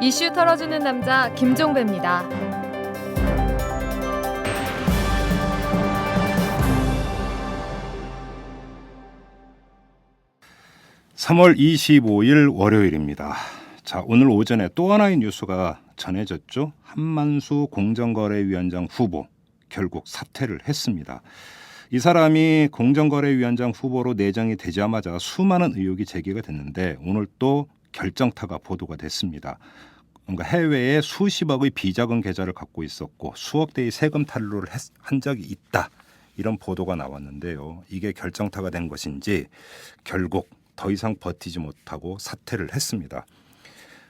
이슈 털어주는 남자 김종배입니다. 3월 25일 월요일입니다. 자, 오늘 오전에 또 하나의 뉴스가 전해졌죠. 한만수 공정거래위원장 후보 결국 사퇴를 했습니다. 이 사람이 공정거래위원장 후보로 내정이 되자마자 수많은 의혹이 제기가 됐는데 오늘 또 결정타가 보도가 됐습니다. 그러니까 해외에 수십억의 비자금 계좌를 갖고 있었고 수억 대의 세금 탈루를 한 적이 있다. 이런 보도가 나왔는데요. 이게 결정타가 된 것인지 결국 더 이상 버티지 못하고 사퇴를 했습니다.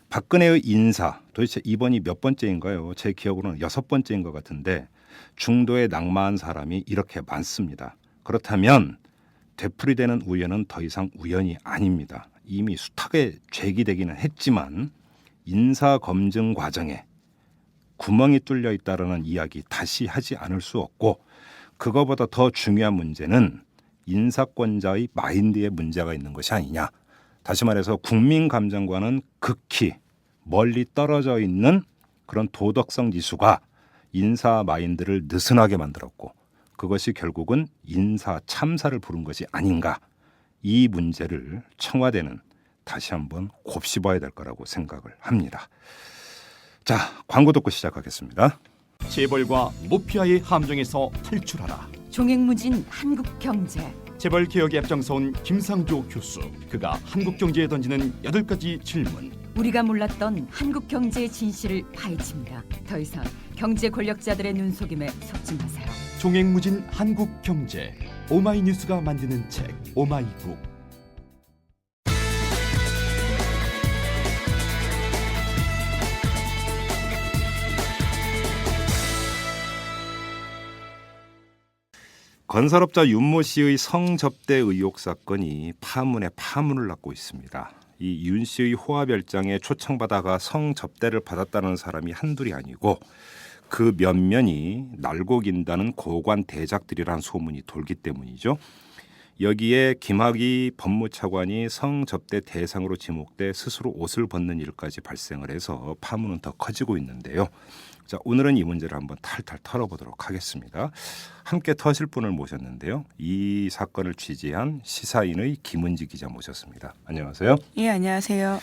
박근혜의 인사 도대체 이번이 몇 번째인가요? 제 기억으로는 6번째인 것 같은데 중도에 낙마한 사람이 이렇게 많습니다. 그렇다면 되풀이되는 우연은 더 이상 우연이 아닙니다. 이미 숱하게 제기되기는 했지만 인사검증 과정에 구멍이 뚫려 있다는 이야기 다시 하지 않을 수 없고 그거보다 더 중요한 문제는 인사권자의 마인드에 문제가 있는 것이 아니냐. 다시 말해서 국민 감정과는 극히 멀리 떨어져 있는 그런 도덕성 지수가 인사 마인드를 느슨하게 만들었고 그것이 결국은 인사 참사를 부른 것이 아닌가. 이 문제를 청와대는 다시 한번 곱씹어야 될 거라고 생각을 합니다. 자, 광고 듣고 시작하겠습니다. 재벌과 모피아의 함정에서 탈출하라. 종횡무진 한국경제. 재벌 개혁에 앞장서온 김상조 교수. 그가 한국경제에 던지는 8가지 질문. 우리가 몰랐던 한국경제의 진실을 파헤칩니다. 더 이상 경제 권력자들의 눈속임에 속지 마세요. 종횡무진 한국경제. 오마이뉴스가 만드는 책 오마이북. 건설업자 윤모 씨의 성접대 의혹 사건이 파문에 파문을 낳고 있습니다. 이 윤 씨의 호화별장에 초청받아가 성접대를 받았다는 사람이 한둘이 아니고 그 면면이 날고 긴다는 고관 대작들이란 소문이 돌기 때문이죠. 여기에 김학의 법무차관이 성접대 대상으로 지목돼 스스로 옷을 벗는 일까지 발생을 해서 파문은 더 커지고 있는데요. 자, 오늘은 이 문제를 한번 탈탈 털어보도록 하겠습니다. 함께 터실 분을 모셨는데요. 이 사건을 취재한 시사인의 김은지 기자 모셨습니다. 안녕하세요. 예, 안녕하세요.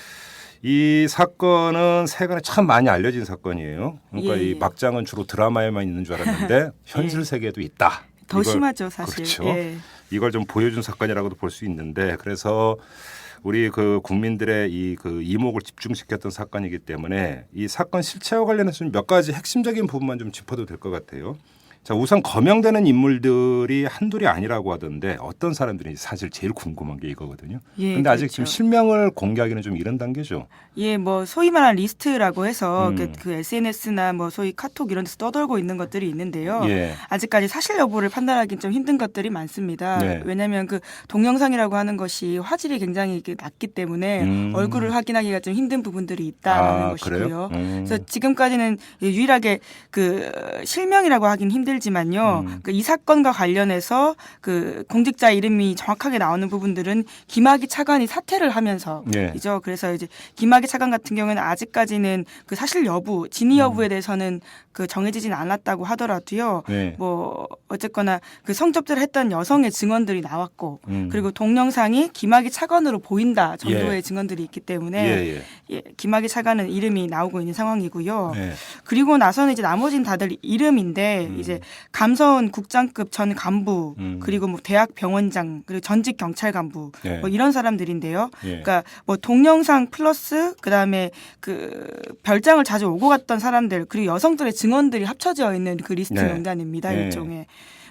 이 사건은 세간에 참 많이 알려진 사건이에요. 그러니까 예, 이 막장은 주로 드라마에만 있는 줄 알았는데 현실 세계에도 있다. 더 이걸, 심하죠, 사실. 그렇죠. 예. 이걸 좀 보여준 사건이라고도 볼 수 있는데 그래서 우리 그 국민들의 이 그 이목을 집중시켰던 사건이기 때문에 이 사건 실체와 관련해서 몇 가지 핵심적인 부분만 좀 짚어도 될 것 같아요. 자, 우선 거명되는 인물들이 한둘이 아니라고 하던데 어떤 사람들이 사실 제일 궁금한 게 이거거든요. 예, 근데 아직 그렇죠. 지금 실명을 공개하기는 좀 이른 단계죠. 예, 뭐 소위 말하는 리스트라고 해서 그 SNS나 뭐 소위 카톡 이런 데서 떠돌고 있는 것들이 있는데요. 예. 아직까지 사실 여부를 판단하기는 좀 힘든 것들이 많습니다. 네. 왜냐하면 그 동영상이라고 하는 것이 화질이 굉장히 낮기 때문에 얼굴을 확인하기가 좀 힘든 부분들이 있다는 것이고요. 그래서 지금까지는 유일하게 그 실명이라고 하긴 힘들지만요. 그 이 사건과 관련해서 그 공직자 이름이 정확하게 나오는 부분들은 김학의 차관이 사퇴를 하면서 예. 이죠. 그래서 이제 김학의 차관 같은 경우에는 아직까지는 그 사실 여부, 진위 여부에 대해서는 그 정해지진 않았다고 하더라도요. 네. 뭐 어쨌거나 그 성접대를 했던 여성의 증언들이 나왔고 그리고 동영상이 김학의 차관으로 보인다 정도의 예. 증언들이 있기 때문에 예. 예, 김학의 차관은 이름이 나오고 있는 상황이고요. 예. 그리고 나서는 이제 나머지는 다들 이름인데 이제 감서원 국장급 전 간부 그리고 뭐 대학 병원장 그리고 전직 경찰 간부 예. 뭐 이런 사람들인데요. 예. 그러니까 뭐 동영상 플러스 그다음에 그 별장을 자주 오고 갔던 사람들 그리고 여성들의 증언들이 합쳐져 있는 그 리스트 네. 명단입니다. 네. 일종의.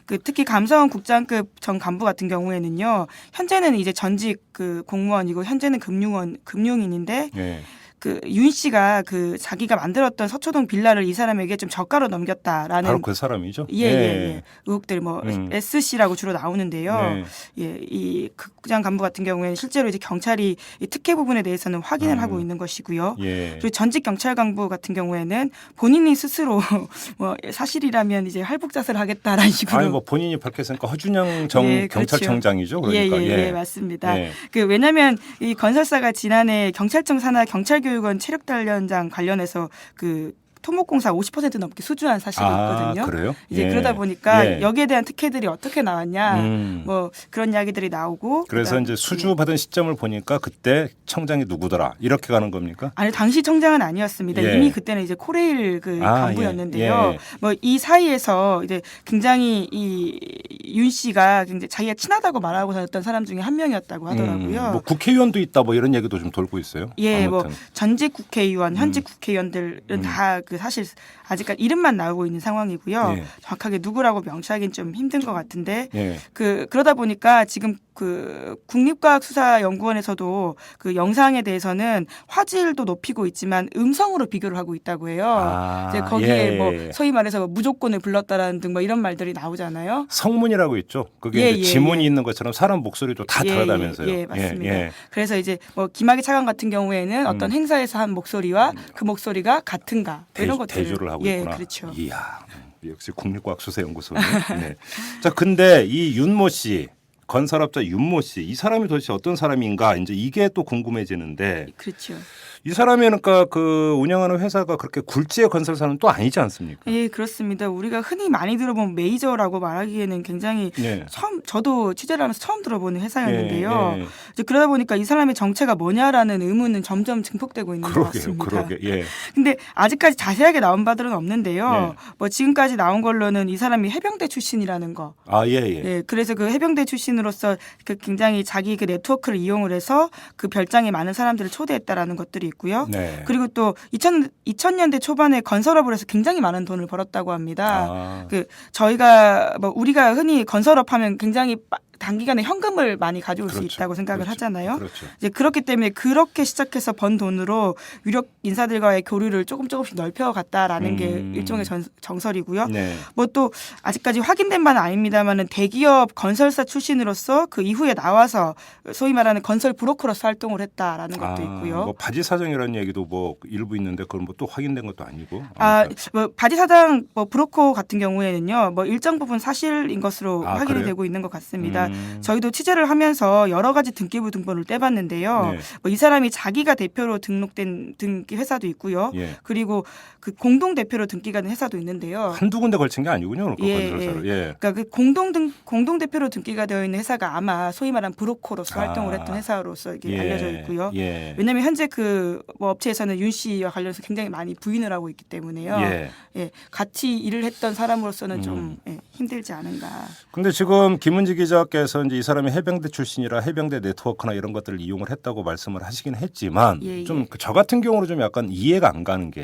그 특히 감사원 국장급 전 간부 같은 경우에는요. 현재는 이제 전직 그 공무원이고 현재는 금융인인데 예. 그 윤 씨가 그 자기가 만들었던 서초동 빌라를 이 사람에게 좀 저가로 넘겼다라는 바로 그 사람이죠. 예. 의혹들 뭐 SC라고 주로 나오는데요. 네. 예, 이 국장 간부 같은 경우에는 실제로 이제 경찰이 이 특혜 부분에 대해서는 확인을 하고 있는 것이고요. 예. 그리고 전직 경찰 간부 같은 경우에는 본인이 스스로 뭐 사실이라면 이제 할복자살을 하겠다라는 식으로 아니 뭐 본인이 밝혔으니까 허준영 예, 그렇죠. 경찰청장이죠. 그러니까 예, 맞습니다. 예. 그 왜냐하면 이 건설사가 지난해 경찰청 산하 경찰교육 국가체육원 체력단련장 관련해서 그 토목공사 50% 넘게 수주한 사실이 있거든요. 그래요? 이제 예. 그러다 보니까 예. 여기에 대한 특혜들이 어떻게 나왔냐, 뭐 그런 이야기들이 나오고. 그래서 그다음- 이제 수주 받은 시점을 보니까 그때 청장이 누구더라 이렇게 가는 겁니까? 아니 당시 청장은 아니었습니다. 예. 이미 그때는 이제 코레일 그 간부였는데요. 예. 뭐 이 사이에서 이제 굉장히 이 윤 씨가 굉장히 자기가 친하다고 말하고 다녔던 사람 중에 한 명이었다고 하더라고요. 뭐 국회의원도 있다 뭐 이런 얘기도 좀 돌고 있어요. 예, 아무튼. 뭐 전직 국회의원, 현직 국회의원들은 다 그 사실 아직까지 이름만 나오고 있는 상황이고요. 예. 정확하게 누구라고 명시하기는 좀 힘든 것 같은데 예. 그러다 보니까 지금 그 국립과학수사연구원에서도 그 영상에 대해서는 화질도 높이고 있지만 음성으로 비교를 하고 있다고 해요. 이제 거기에 예. 뭐 소위 말해서 무조건을 불렀다라는 등 뭐 이런 말들이 나오잖아요. 성문이라고 있죠. 그게 예, 이제 예, 지문이 예. 있는 것처럼 사람 목소리도 다 들어가면서요. 예, 맞습니다. 예, 예. 그래서 이제 뭐 김학의 차관 같은 경우에는 어떤 행사에서 한 목소리와 그 목소리가 같은가 이런 것들을 대조를 하고 예, 있구나. 그렇죠. 이야, 역시 국립과학수사연구소. 네. 자, 근데 이 윤모 씨, 건설업자 윤모 씨, 이 사람이 도대체 어떤 사람인가? 이제 이게 또 궁금해지는데 그렇죠. 이 사람이 그러니까 그 운영하는 회사가 그렇게 굴지의 건설사는 또 아니지 않습니까? 예, 그렇습니다. 우리가 흔히 많이 들어본 메이저라고 말하기에는 굉장히 예. 저도 취재를 하면서 처음 들어보는 회사였는데요. 예, 예. 이제 그러다 보니까 이 사람의 정체가 뭐냐라는 의문은 점점 증폭되고 있는 것 그러게요, 같습니다. 그러게. 예. 근데 아직까지 자세하게 나온 바들은 없는데요. 네. 뭐 지금까지 나온 걸로는 이 사람이 해병대 출신이라는 거. 아, 예, 예. 예, 그래서 그 해병대 출신으로서 그 굉장히 자기 그 네트워크를 이용을 해서 그 별장에 많은 사람들을 초대했다라는 것들이 있고요. 네. 그리고 또 2000년대 초반에 건설업을 해서 굉장히 많은 돈을 벌었다고 합니다. 아. 그 저희가 뭐 우리가 흔히 건설업 하면 굉장히 단기간에 현금을 많이 가져올 수 그렇죠. 있다고 생각을 그렇죠. 하잖아요. 그렇죠. 이제 그렇기 때문에 그렇게 시작해서 번 돈으로 유력 인사들과의 교류를 조금씩 넓혀갔다라는 게 일종의 정설이고요. 네. 뭐 또 아직까지 확인된 바는 아닙니다만은 대기업 건설사 출신으로서 그 이후에 나와서 소위 말하는 건설 브로커로서 활동을 했다라는 것도 있고요. 뭐 바지 사정이라는 얘기도 뭐 일부 있는데 그건 뭐 또 확인된 것도 아니고. 뭐 바지 사장 뭐 브로커 같은 경우에는요, 뭐 일정 부분 사실인 것으로 확인이 그래요? 되고 있는 것 같습니다. 저희도 취재를 하면서 여러 가지 등기부 등본을 떼봤는데요. 네. 뭐 이 사람이 자기가 대표로 등록된 등기 회사도 있고요. 예. 그리고 그 공동 대표로 등기가 된 회사도 있는데요. 한두 군데 걸친 게 아니군요. 그 예, 건설사로. 예. 예. 그러니까 그 공동 대표로 등기가 되어 있는 회사가 아마 소위 말하는 브로커로서 활동을 했던 회사로서 이게 알려져 있고요. 예. 왜냐하면 현재 그 뭐 업체에서는 윤 씨와 관련해서 굉장히 많이 부인을 하고 있기 때문에요. 예. 같이 일을 했던 사람으로서는 좀 힘들지 않은가. 근데 지금 김은지 기자께서 이제 이 사람이 해병대 출신이라 해병대 네트워크나 이런 것들을 이용을 했다고 말씀을 하시긴 했지만 예, 좀 저 같은 경우는 좀 약간 이해가 안 가는 게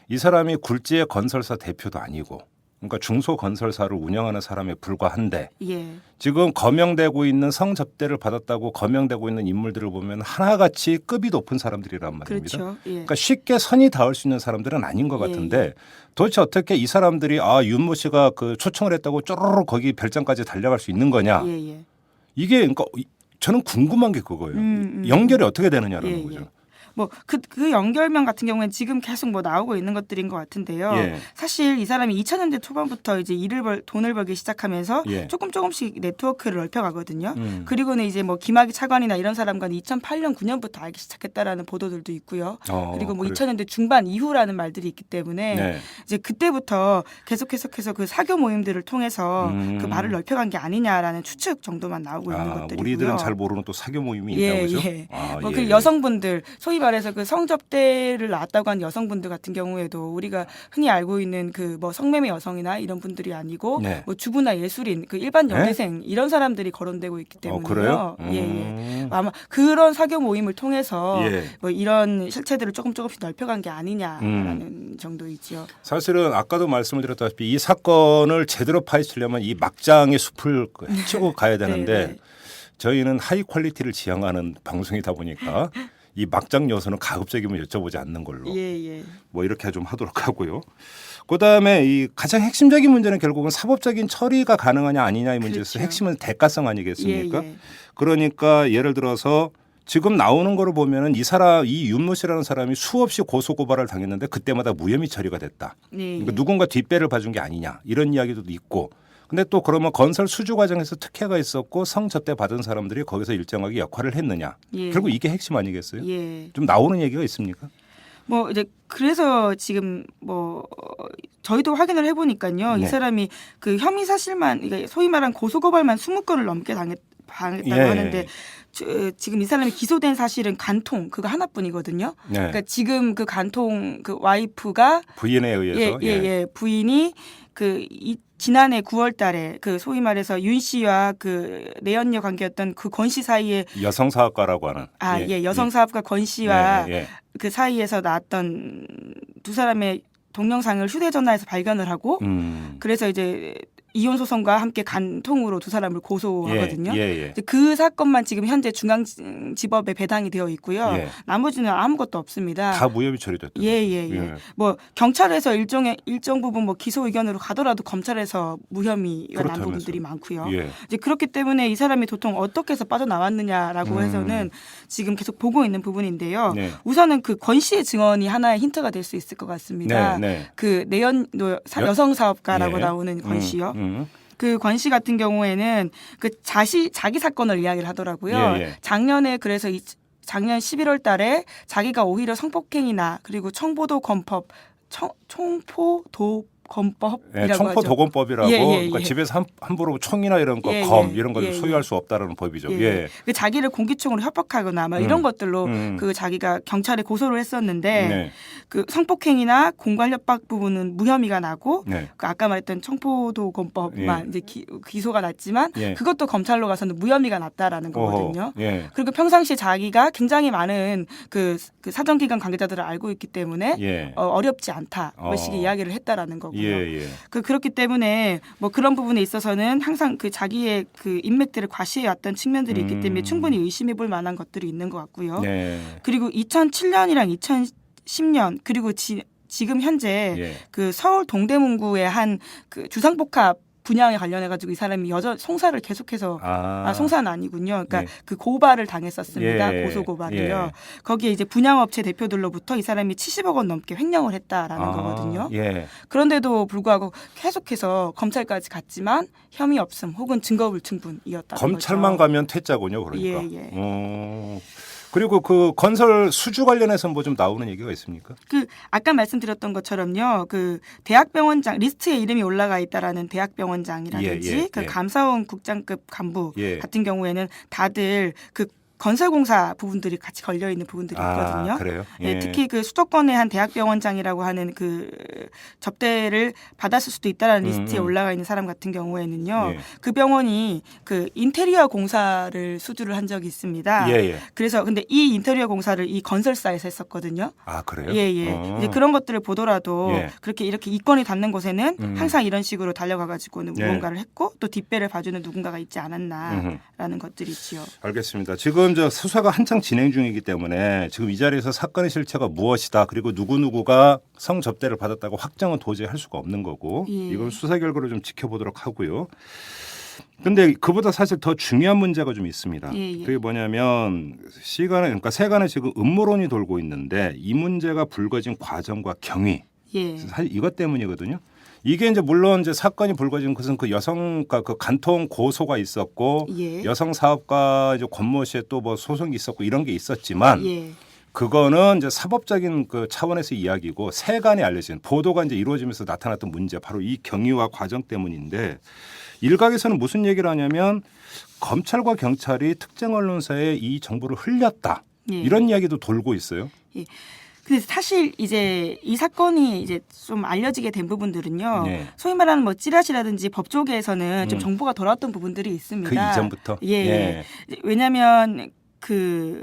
이 예. 사람이 굴지의 건설사 대표도 아니고 그러니까 중소건설사를 운영하는 사람에 불과한데 예. 지금 거명되고 있는 성접대를 받았다고 거명되고 있는 인물들을 보면 하나같이 급이 높은 사람들이란 말입니다. 그렇죠. 예. 그러니까 쉽게 선이 닿을 수 있는 사람들은 아닌 것 같은데 도대체 어떻게 이 사람들이 윤모 씨가 그 초청을 했다고 쪼르르 거기 별장까지 달려갈 수 있는 거냐. 예. 이게 그러니까 저는 궁금한 게 그거예요. 연결이 어떻게 되느냐라는 예, 거죠. 예. 뭐 그 연결면 같은 경우에는 지금 계속 뭐 나오고 있는 것들인 것 같은데요. 예. 사실 이 사람이 2000년대 초반부터 이제 돈을 벌기 시작하면서 예. 조금씩 네트워크를 넓혀가거든요. 그리고는 이제 뭐 김학의 차관이나 이런 사람과는 2008년 9년부터 알기 시작했다라는 보도들도 있고요. 그리고 뭐 그래. 2000년대 중반 이후라는 말들이 있기 때문에 네. 이제 그때부터 계속해서 그 사교 모임들을 통해서 그 말을 넓혀간 게 아니냐라는 추측 정도만 나오고 있는 것들이고요. 우리들은 잘 모르는 또 사교 모임이 있다고 그죠? 뭐 그 여성분들 소위 말해서 그 성접대를 낳았다고 하는 여성분들 같은 경우에도 우리가 흔히 알고 있는 그 뭐 성매매 여성이나 이런 분들이 아니고 네. 뭐 주부나 예술인 그 일반 연애생 이런 사람들이 거론되고 있기 때문에요. 그래요? 예. 아마 그런 사교 모임을 통해서 예. 뭐 이런 실체들을 조금씩 넓혀간 게 아니냐라는 정도이죠. 사실은 아까도 말씀을 드렸다시피 이 사건을 제대로 파헤치려면 이 막장의 숲을 헤치고 가야 되는데 네. 저희는 하이 퀄리티를 지향하는 방송이다 보니까 이 막장 요소는 가급적이면 여쭤보지 않는 걸로 예. 뭐 이렇게 좀 하도록 하고요. 그다음에 이 가장 핵심적인 문제는 결국은 사법적인 처리가 가능하냐 아니냐의 문제에서 그렇죠. 핵심은 대가성 아니겠습니까? 예. 그러니까 예를 들어서 지금 나오는 거를 보면은 이 윤모 씨라는 사람이 수없이 고소 고발을 당했는데 그때마다 무혐의 처리가 됐다. 예. 그러니까 누군가 뒷배를 봐준 게 아니냐 이런 이야기도 있고. 근데 또 그러면 건설 수주 과정에서 특혜가 있었고 성접대 받은 사람들이 거기서 일정하게 역할을 했느냐. 예. 결국 이게 핵심 아니겠어요? 예. 좀 나오는 얘기가 있습니까? 뭐 이제 그래서 지금 뭐 저희도 확인을 해보니까요. 네. 이 사람이 그 혐의 사실만 그러니까 소위 말한 고소고발만 20건을 넘게 당했다고 예. 하는데 지금 이 사람이 기소된 사실은 간통 그거 하나뿐이거든요. 네. 그러니까 지금 그 간통 그 와이프가 부인에 의해서 예. 부인이 지난해 9월달에 그 소위 말해서 윤 씨와 그 내연녀 관계였던 그 권 씨 사이에 여성 사업가라고 하는 여성 사업가 권 씨와 예. 그 사이에서 나왔던 두 사람의 동영상을 휴대전화에서 발견을 하고 그래서 이제 이혼 소송과 함께 간통으로 두 사람을 고소하거든요. 예. 그 사건만 지금 현재 중앙지법에 배당이 되어 있고요. 예. 나머지는 아무것도 없습니다. 다 무혐의 처리됐다. 예. 뭐 경찰에서 일정 부분 뭐 기소 의견으로 가더라도 검찰에서 무혐의가 난 부분들이 많고요. 예. 이제 그렇기 때문에 이 사람이 도통 어떻게 해서 빠져나왔느냐라고 해서는 지금 계속 보고 있는 부분인데요. 네. 우선은 그 권 씨의 증언이 하나의 힌트가 될 수 있을 것 같습니다. 네. 그 여성 사업가라고 예. 나오는 권 씨요. 그 권 씨 같은 경우에는 그 자기 사건을 이야기를 하더라고요. 예. 작년에 그래서 작년 11월 달에 자기가 오히려 성폭행이나 그리고 청포도범법이라고 청포도검법이라고 예. 그러니까 집에서 함부로 총이나 이런 거 이런 걸 소유할 수 없다라는 법이죠. 예. 그 자기를 공기총으로 협박하거나 막 이런 것들로 그 자기가 경찰에 고소를 했었는데 네. 그 성폭행이나 공갈 협박 부분은 무혐의가 나고 네. 그 아까 말했던 청포도검법만 이제 기소가 났지만 예. 그것도 검찰로 가서는 무혐의가 났다라는 거거든요. 예. 그리고 평상시 자기가 굉장히 많은 그 사정기관 관계자들을 알고 있기 때문에 예. 어렵지 않다. 그 식의 이야기를 했다라는 거고요. 예. 그렇기 때문에 뭐 그런 부분에 있어서는 항상 그 자기의 그 인맥들을 과시해 왔던 측면들이 있기 때문에 충분히 의심해 볼 만한 것들이 있는 것 같고요. 네. 그리고 2007년이랑 2010년 그리고 지금 현재 그 서울 동대문구의 한 그 주상복합 분양에 관련해 가지고 이 사람이 송사를 계속해서 송사는 아니군요. 그러니까 그 고발을 당했었습니다. 고소 고발을요. 거기에 이제 분양업체 대표들로부터 이 사람이 70억 원 넘게 횡령을 했다라는 거거든요. 그런데도 불구하고 계속해서 검찰까지 갔지만 혐의 없음 혹은 증거 불충분이었다. 검찰만 가면 퇴짜군요. 그러니까. 예. 그리고 그 건설 수주 관련해서 뭐 좀 나오는 얘기가 있습니까? 그 아까 말씀드렸던 것처럼요. 그 대학병원장 리스트에 이름이 올라가 있다라는 대학병원장이라든지 그 감사원 국장급 간부 같은 경우에는 다들 그 건설공사 부분들이 같이 걸려 있는 부분들이 있거든요. 그래요? 특히 그 수도권의 한 대학병원장이라고 하는 그 접대를 받았을 수도 있다라는 리스트에 올라가 있는 사람 같은 경우에는요. 그 병원이 그 인테리어 공사를 수주를 한 적이 있습니다. 그래서 근데 이 인테리어 공사를 이 건설사에서 했었거든요. 그래요? 이제 그런 것들을 보더라도 그렇게 이렇게 이권이 닿는 곳에는 항상 이런 식으로 달려가가지고는 무언가를 했고 또 뒷배를 봐주는 누군가가 있지 않았나라는 것들이 있지요. 알겠습니다. 지금 저 수사가 한창 진행 중이기 때문에 지금 이 자리에서 사건의 실체가 무엇이다 그리고 누구누구가 성접대를 받았다고 확정은 도저히 할 수가 없는 거고 이건 수사 결과를 좀 지켜보도록 하고요. 근데 그보다 사실 더 중요한 문제가 좀 있습니다. 그게 뭐냐면 그러니까 세간에 지금 음모론이 돌고 있는데 이 문제가 불거진 과정과 경위 사실 이것 때문이거든요. 이게 이제 물론 이제 사건이 불거진 것은 그 여성 그 간통 고소가 있었고 여성 사업가 이제 권모 씨의 또 뭐 소송이 있었고 이런 게 있었지만 그거는 이제 사법적인 그 차원에서 이야기고 세간에 알려진 보도가 이제 이루어지면서 나타났던 문제 바로 이 경위와 과정 때문인데 일각에서는 무슨 얘기를 하냐면 검찰과 경찰이 특정 언론사에 이 정보를 흘렸다 이런 이야기도 돌고 있어요. 근데 사실 이제 이 사건이 이제 좀 알려지게 된 부분들은요. 소위 말하는 뭐 찌라시라든지 법조계에서는 좀 정보가 덜 왔던 부분들이 있습니다. 그 이전부터. 왜냐하면 그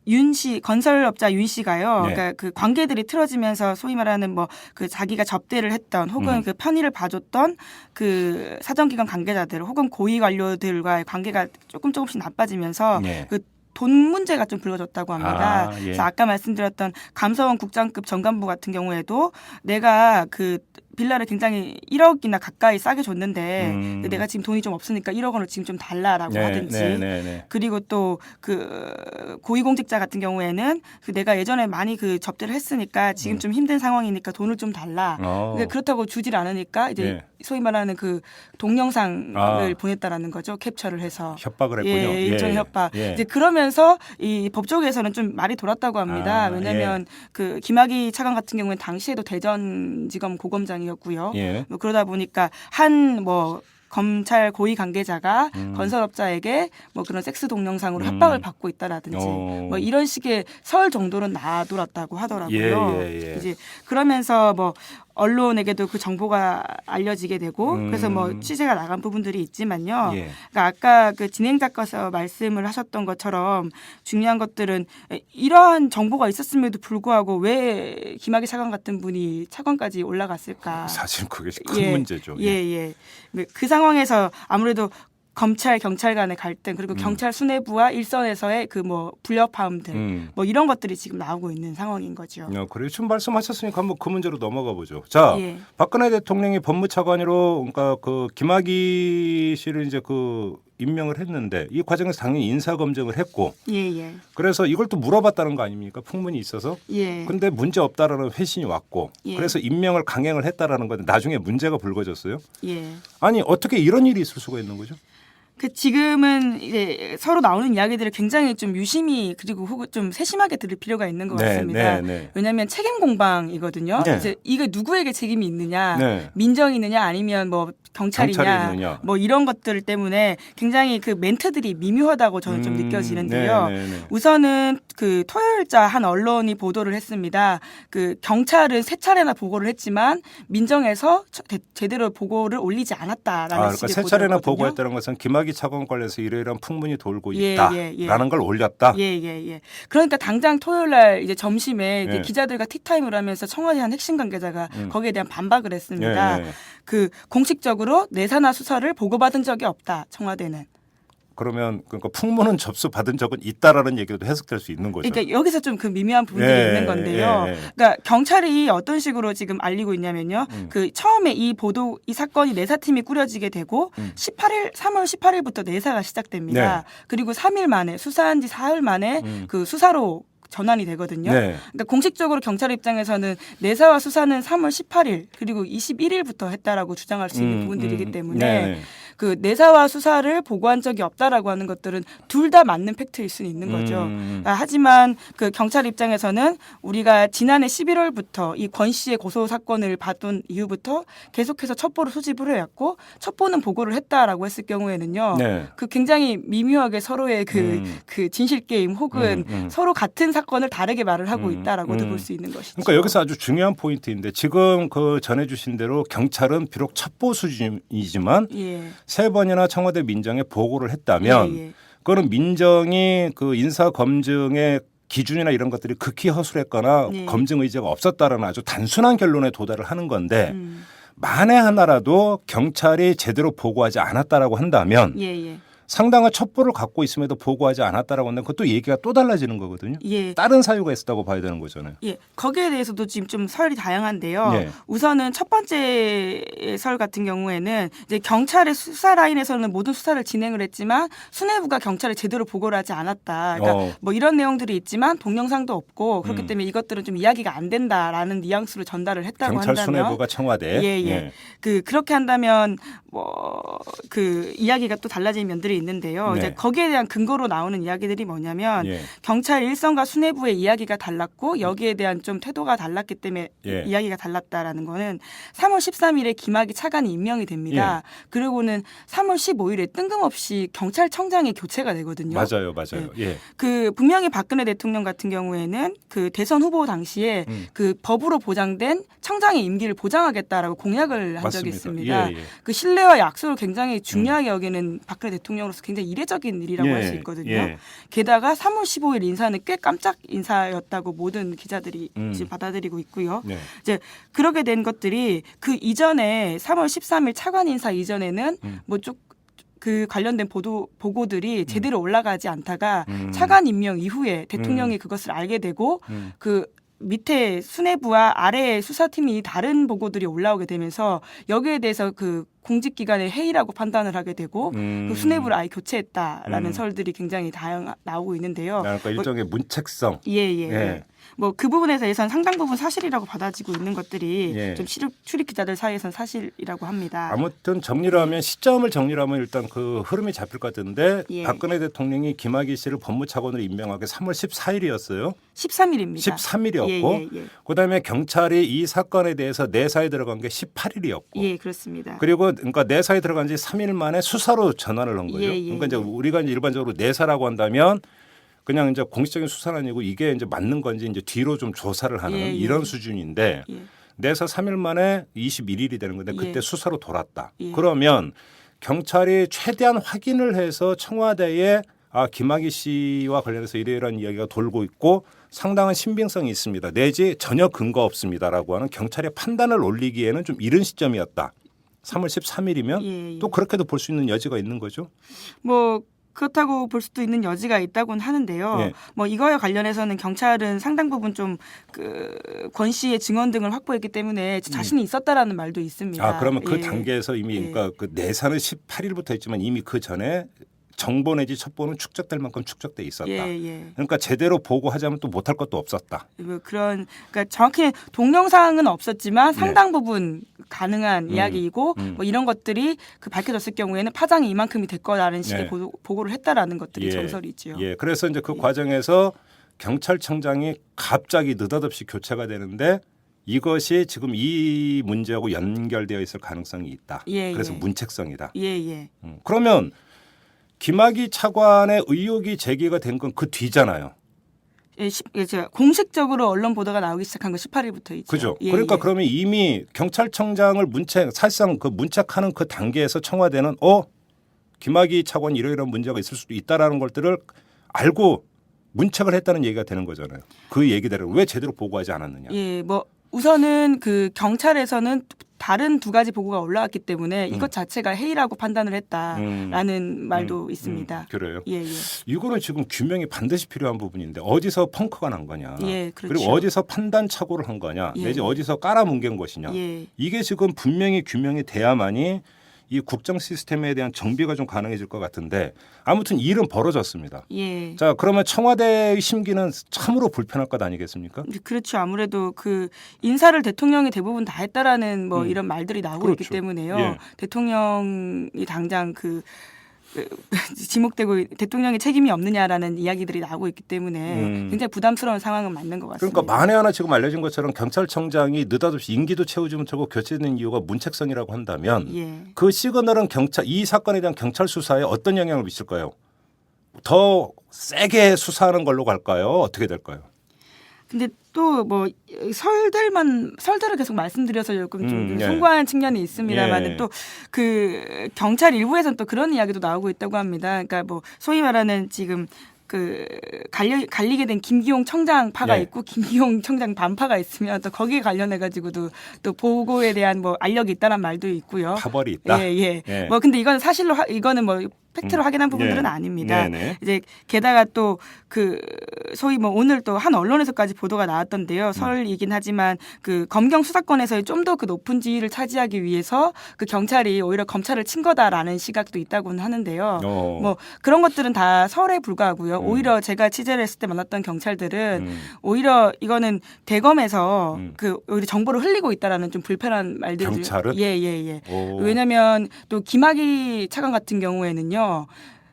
윤 씨 건설업자 윤 씨가요. 그러니까 그 관계들이 틀어지면서 소위 말하는 뭐 그 자기가 접대를 했던 혹은 그 편의를 봐줬던 그 사정기관 관계자들 혹은 고위 관료들과의 관계가 조금씩 나빠지면서 그 돈 문제가 좀 불거졌다고 합니다. 그래서 아까 말씀드렸던 감사원 국장급 전간부 같은 경우에도 내가 그 빌라를 굉장히 1억이나 가까이 싸게 줬는데 근데 내가 지금 돈이 좀 없으니까 1억 원을 지금 좀 달라라고 하든지 그리고 또 그 고위공직자 같은 경우에는 그 내가 예전에 많이 그 접대를 했으니까 지금 좀 힘든 상황이니까 돈을 좀 달라. 그러니까 그렇다고 주질 않으니까 이제 소위 말하는 그 동영상을 보냈다라는 거죠. 캡처를 해서 협박을 했군요. 일종의 협박. 이제 그러면서 이 법조계에서는 좀 말이 돌았다고 합니다. 왜냐하면 그 김학의 차관 같은 경우는 당시에도 대전지검 고검장이었고요. 뭐 그러다 보니까 한 뭐 검찰 고위 관계자가 건설업자에게 뭐 그런 섹스 동영상으로 협박을 받고 있다라든지 뭐 이런 식의 설 정도는 나돌았다고 하더라고요. 이제 그러면서 뭐 언론에게도 그 정보가 알려지게 되고 그래서 뭐 취재가 나간 부분들이 있지만요. 그러니까 아까 그 진행자께서 말씀을 하셨던 것처럼 중요한 것들은 이러한 정보가 있었음에도 불구하고 왜 김학의 차관 같은 분이 차관까지 올라갔을까? 사실 그게 큰 문제죠. 그 상황에서 아무래도 검찰 경찰 간의 갈등 그리고 경찰 수뇌부와 일선에서의 그 뭐 불협화음들 뭐 이런 것들이 지금 나오고 있는 상황인 거죠. 그래요. 지금 말씀하셨으니까 한번 그 문제로 넘어가 보죠. 자, 박근혜 대통령이 법무차관으로 그러니까 그 김학의 씨를 이제 그 임명을 했는데 이 과정에서 당연히 인사 검증을 했고, 그래서 이걸 또 물어봤다는 거 아닙니까? 풍문이 있어서. 근데 문제 없다라는 회신이 왔고, 그래서 임명을 강행을 했다라는 건데 나중에 문제가 불거졌어요. 아니 어떻게 이런 일이 있을 수가 있는 거죠? 그 지금은 이제 서로 나오는 이야기들을 굉장히 좀 유심히 그리고 혹은 좀 세심하게 들을 필요가 있는 것 같습니다. 왜냐하면 책임 공방이거든요. 이제 이게 누구에게 책임이 있느냐, 민정이 있느냐 아니면 뭐 경찰이냐, 뭐 이런 것들 때문에 굉장히 그 멘트들이 미묘하다고 저는 좀 느껴지는데요. 우선은 그 토요일자 한 언론이 보도를 했습니다. 그 경찰은 세 차례나 보고를 했지만 민정에서 제대로 보고를 올리지 않았다라는 그러니까 식의 세 차례나 보도였거든요. 보고했다는 것은 김학의 차관 관련해서 이러이러한 풍문이 돌고 있다라는 걸 올렸다. 그러니까 당장 토요일날 이제 점심에 이제 기자들과 티타임을 하면서 청와대 한 핵심 관계자가 거기에 대한 반박을 했습니다. 그 공식적으로 내사나 수사를 보고받은 적이 없다. 청와대는. 그러면 그러니까 풍문은 접수받은 적은 있다라는 얘기도 해석될 수 있는 거죠. 그러니까 여기서 좀 그 미묘한 부분들이 있는 건데요. 그러니까 경찰이 어떤 식으로 지금 알리고 있냐면요. 그 처음에 이 사건이 내사팀이 꾸려지게 되고 3월 18일부터 내사가 시작됩니다. 그리고 3일 만에 수사한 지 사흘 만에 그 수사로 전환이 되거든요. 그러니까 공식적으로 경찰 입장에서는 내사와 수사는 3월 18일 그리고 21일부터 했다라고 주장할 수 있는 부분들이기 때문에 그 내사와 수사를 보고한 적이 없다라고 하는 것들은 둘 다 맞는 팩트일 수는 있는 거죠. 하지만 그 경찰 입장에서는 우리가 지난해 11월부터 이 권 씨의 고소 사건을 받던 이후부터 계속해서 첩보를 수집을 해왔고 첩보는 보고를 했다라고 했을 경우에는요. 그 굉장히 미묘하게 서로의 그 진실 게임 혹은 서로 같은 사건을 다르게 말을 하고 있다라고도 볼 수 있는 것이죠. 그러니까 여기서 아주 중요한 포인트인데 지금 그 전해주신 대로 경찰은 비록 첩보 수준이지만 세 번이나 청와대 민정에 보고를 했다면 그거는 민정이 그 인사 검증의 기준이나 이런 것들이 극히 허술했거나 검증 의지가 없었다라는 아주 단순한 결론에 도달을 하는 건데 만에 하나라도 경찰이 제대로 보고하지 않았다라고 한다면 상당한 첩보를 갖고 있음에도 보고하지 않았다라고 하면 그것도 얘기가 또 달라지는 거거든요. 다른 사유가 있었다고 봐야 되는 거잖아요. 거기에 대해서도 지금 좀 설이 다양한데요. 우선은 첫 번째 설 같은 경우에는 이제 경찰의 수사 라인에서는 모든 수사를 진행을 했지만 수뇌부가 경찰에 제대로 보고를 하지 않았다. 그러니까 뭐 이런 내용들이 있지만 동영상도 없고 그렇기 때문에 이것들은 좀 이야기가 안 된다라는 뉘앙스로 전달을 했다고 경찰 한다면 수뇌부가 청와대. 그렇게 한다면 뭐 그 이야기가 또 달라진 면들이 있는데요. 이제 거기에 대한 근거로 나오는 이야기들이 뭐냐면 경찰 일선과 수뇌부의 이야기가 달랐고 여기에 대한 좀 태도가 달랐기 때문에 이야기가 달랐다라는 거는 3월 13일에 김학의 차관이 임명이 됩니다. 그리고는 3월 15일에 뜬금없이 경찰청장이 교체가 되거든요. 맞아요. 그 분명히 박근혜 대통령 같은 경우에는 그 대선 후보 당시에 그 법으로 보장된 청장의 임기를 보장하겠다라고 공약을 한 적이 있습니다. 그 신뢰와 약속을 굉장히 중요하게 여기는 박근혜 대통령으로서 굉장히 이례적인 일이라고 할 수 있거든요. 게다가 3월 15일 인사는 꽤 깜짝 인사였다고 모든 기자들이 지금 받아들이고 있고요. 이제 그렇게 된 것들이 그 이전에 3월 13일 차관 인사 이전에는 그 관련된 보고들이 제대로 올라가지 않다가 차관 임명 이후에 대통령이 그것을 알게 되고 그 밑에 수뇌부와 아래의 수사팀이 다른 보고들이 올라오게 되면서 여기에 대해서 그 공직기관의 해이라고 판단을 하게 되고 그 수뇌부를 아예 교체했다라는 설들이 굉장히 나오고 있는데요. 그러니까 일종의 문책성. 예. 뭐 그 부분에 대해서는 상당 부분 사실이라고 받아지고 있는 것들이 예. 좀 출입 기자들 사이에서는 사실이라고 합니다. 아무튼 정리를 하면 시점을 정리를 하면 일단 그 흐름이 잡힐 것 같은데 예. 박근혜 대통령이 김학의 씨를 법무차관으로 임명하게 3월 14일이었어요. 13일입니다. 13일이었고 예. 그다음에 경찰이 이 사건에 대해서 내사에 들어간 게 18일이었고 예, 그렇습니다. 그리고 그러니까 내사에 들어간 지 3일 만에 수사로 전환을 한 거죠. 예. 그러니까 이제 우리가 이제 일반적으로 내사라고 한다면 그냥 이제 공식적인 수사는 아니고 이게 이제 맞는 건지 이제 뒤로 좀 조사를 하는 예. 이런 수준인데 예. 내사 3일 만에 21일이 되는 건데 그때 예. 수사로 돌았다. 예. 그러면 경찰이 최대한 확인을 해서 청와대에 김학의 씨와 관련해서 이러이러한 이야기가 돌고 있고 상당한 신빙성이 있습니다. 내지 전혀 근거 없습니다라고 하는 경찰의 판단을 올리기에는 좀 이른 시점이었다. 3월 13일이면 예. 또 그렇게도 볼 수 있는 여지가 있는 거죠. 뭐 그렇다고 볼 수도 있는 여지가 있다고는 하는데요. 예. 뭐 이거에 관련해서는 경찰은 상당 부분 좀 그 권 씨의 증언 등을 확보했기 때문에 자신이 있었다라는 말도 있습니다. 그러면 그 예. 단계에서 이미 예. 그러니까 그 내사는 18일부터 했지만 이미 그 전에 정보 내지 첩보는 축적될 만큼 축적돼 있었다. 예. 그러니까 제대로 보고하자면 또 못할 것도 없었다. 뭐 그러니까 정확히 동영상은 없었지만 상당 부분 가능한 이야기이고 뭐 이런 것들이 그 밝혀졌을 경우에는 파장이 이만큼이 될 거라는 식의 보고를 했다라는 것들이 정설이죠. 예, 그래서 이제 그 과정에서 경찰청장이 갑자기 느닷없이 교체가 되는데 이것이 지금 이 문제하고 연결되어 있을 가능성이 있다. 그래서 문책성이다. 예. 그러면 김학의 차관의 의혹이 제기가 된 건 그 뒤잖아요. 공식적으로 언론 보도가 나오기 시작한 건 18일부터이죠. 그죠. 그러니까 그러면 이미 경찰청장을 사실상 그 문책하는 그 단계에서 청와대는 김학의 차관 이러이러한 문제가 있을 수도 있다라는 것들을 알고 문책을 했다는 얘기가 되는 거잖아요. 그 얘기들을 왜 제대로 보고하지 않았느냐. 예, 뭐 우선은 그 경찰에서는 다른 두 가지 보고가 올라왔기 때문에 이것 자체가 해이라고 판단을 했다라는 말도 있습니다. 그래요. 예. 이거는 지금 규명이 반드시 필요한 부분인데 어디서 펑크가 난 거냐. 예, 그렇죠. 그리고 어디서 판단 착오를 한 거냐. 내지 어디서 깔아뭉갠 것이냐. 이게 지금 분명히 규명이 돼야만이 이 국정 시스템에 대한 정비가 좀 가능해질 것 같은데 아무튼 일은 벌어졌습니다. 예. 자, 그러면 청와대의 심기는 참으로 불편할 것 아니겠습니까? 그렇죠. 아무래도 그 인사를 대통령이 대부분 다 했다라는 뭐 이런 말들이 나오고 있기 때문에요. 예. 대통령이 당장 지목되고 대통령의 책임이 없느냐라는 이야기들이 나오고 있기 때문에 굉장히 부담스러운 상황은 맞는 것 같습니다. 그러니까 만에 하나 지금 알려진 것처럼 경찰청장이 느닷없이 임기도 채우지 못하고 교체된 이유가 문책성이라고 한다면 그 시그널은 이 사건에 대한 경찰 수사에 어떤 영향을 미칠까요? 더 세게 수사하는 걸로 갈까요? 어떻게 될까요? 근데 또 뭐 설들을 계속 말씀드려서 조금 좀 송구한 측면이 있습니다만 또 그 경찰 일부에서는 또 그런 이야기도 나오고 있다고 합니다. 그러니까 뭐 소위 말하는 지금 그 갈리게 된 김기용 청장파가 있고 김기용 청장 반파가 있으면 또 거기에 관련해 가지고도 또 보고에 대한 뭐 알력이 있다는 말도 있고요. 파벌이 있다. 예. 뭐 근데 이건 사실로 이거는 뭐 팩트로 확인한 부분들은 아닙니다. 이제 게다가 또 그 소위 뭐 오늘 또 한 언론에서까지 보도가 나왔던데요. 설이긴 하지만 그 검경 수사권에서의 좀 더 그 높은 지위를 차지하기 위해서 그 경찰이 오히려 검찰을 친 거다라는 시각도 있다고는 하는데요. 뭐 그런 것들은 다 설에 불과하고요. 오히려 제가 취재를 했을 때 만났던 경찰들은 오히려 이거는 대검에서 그 오히려 정보를 흘리고 있다라는 좀 불편한 말들이 경찰은? 예. 왜냐하면 또 김학의 차관 같은 경우에는요.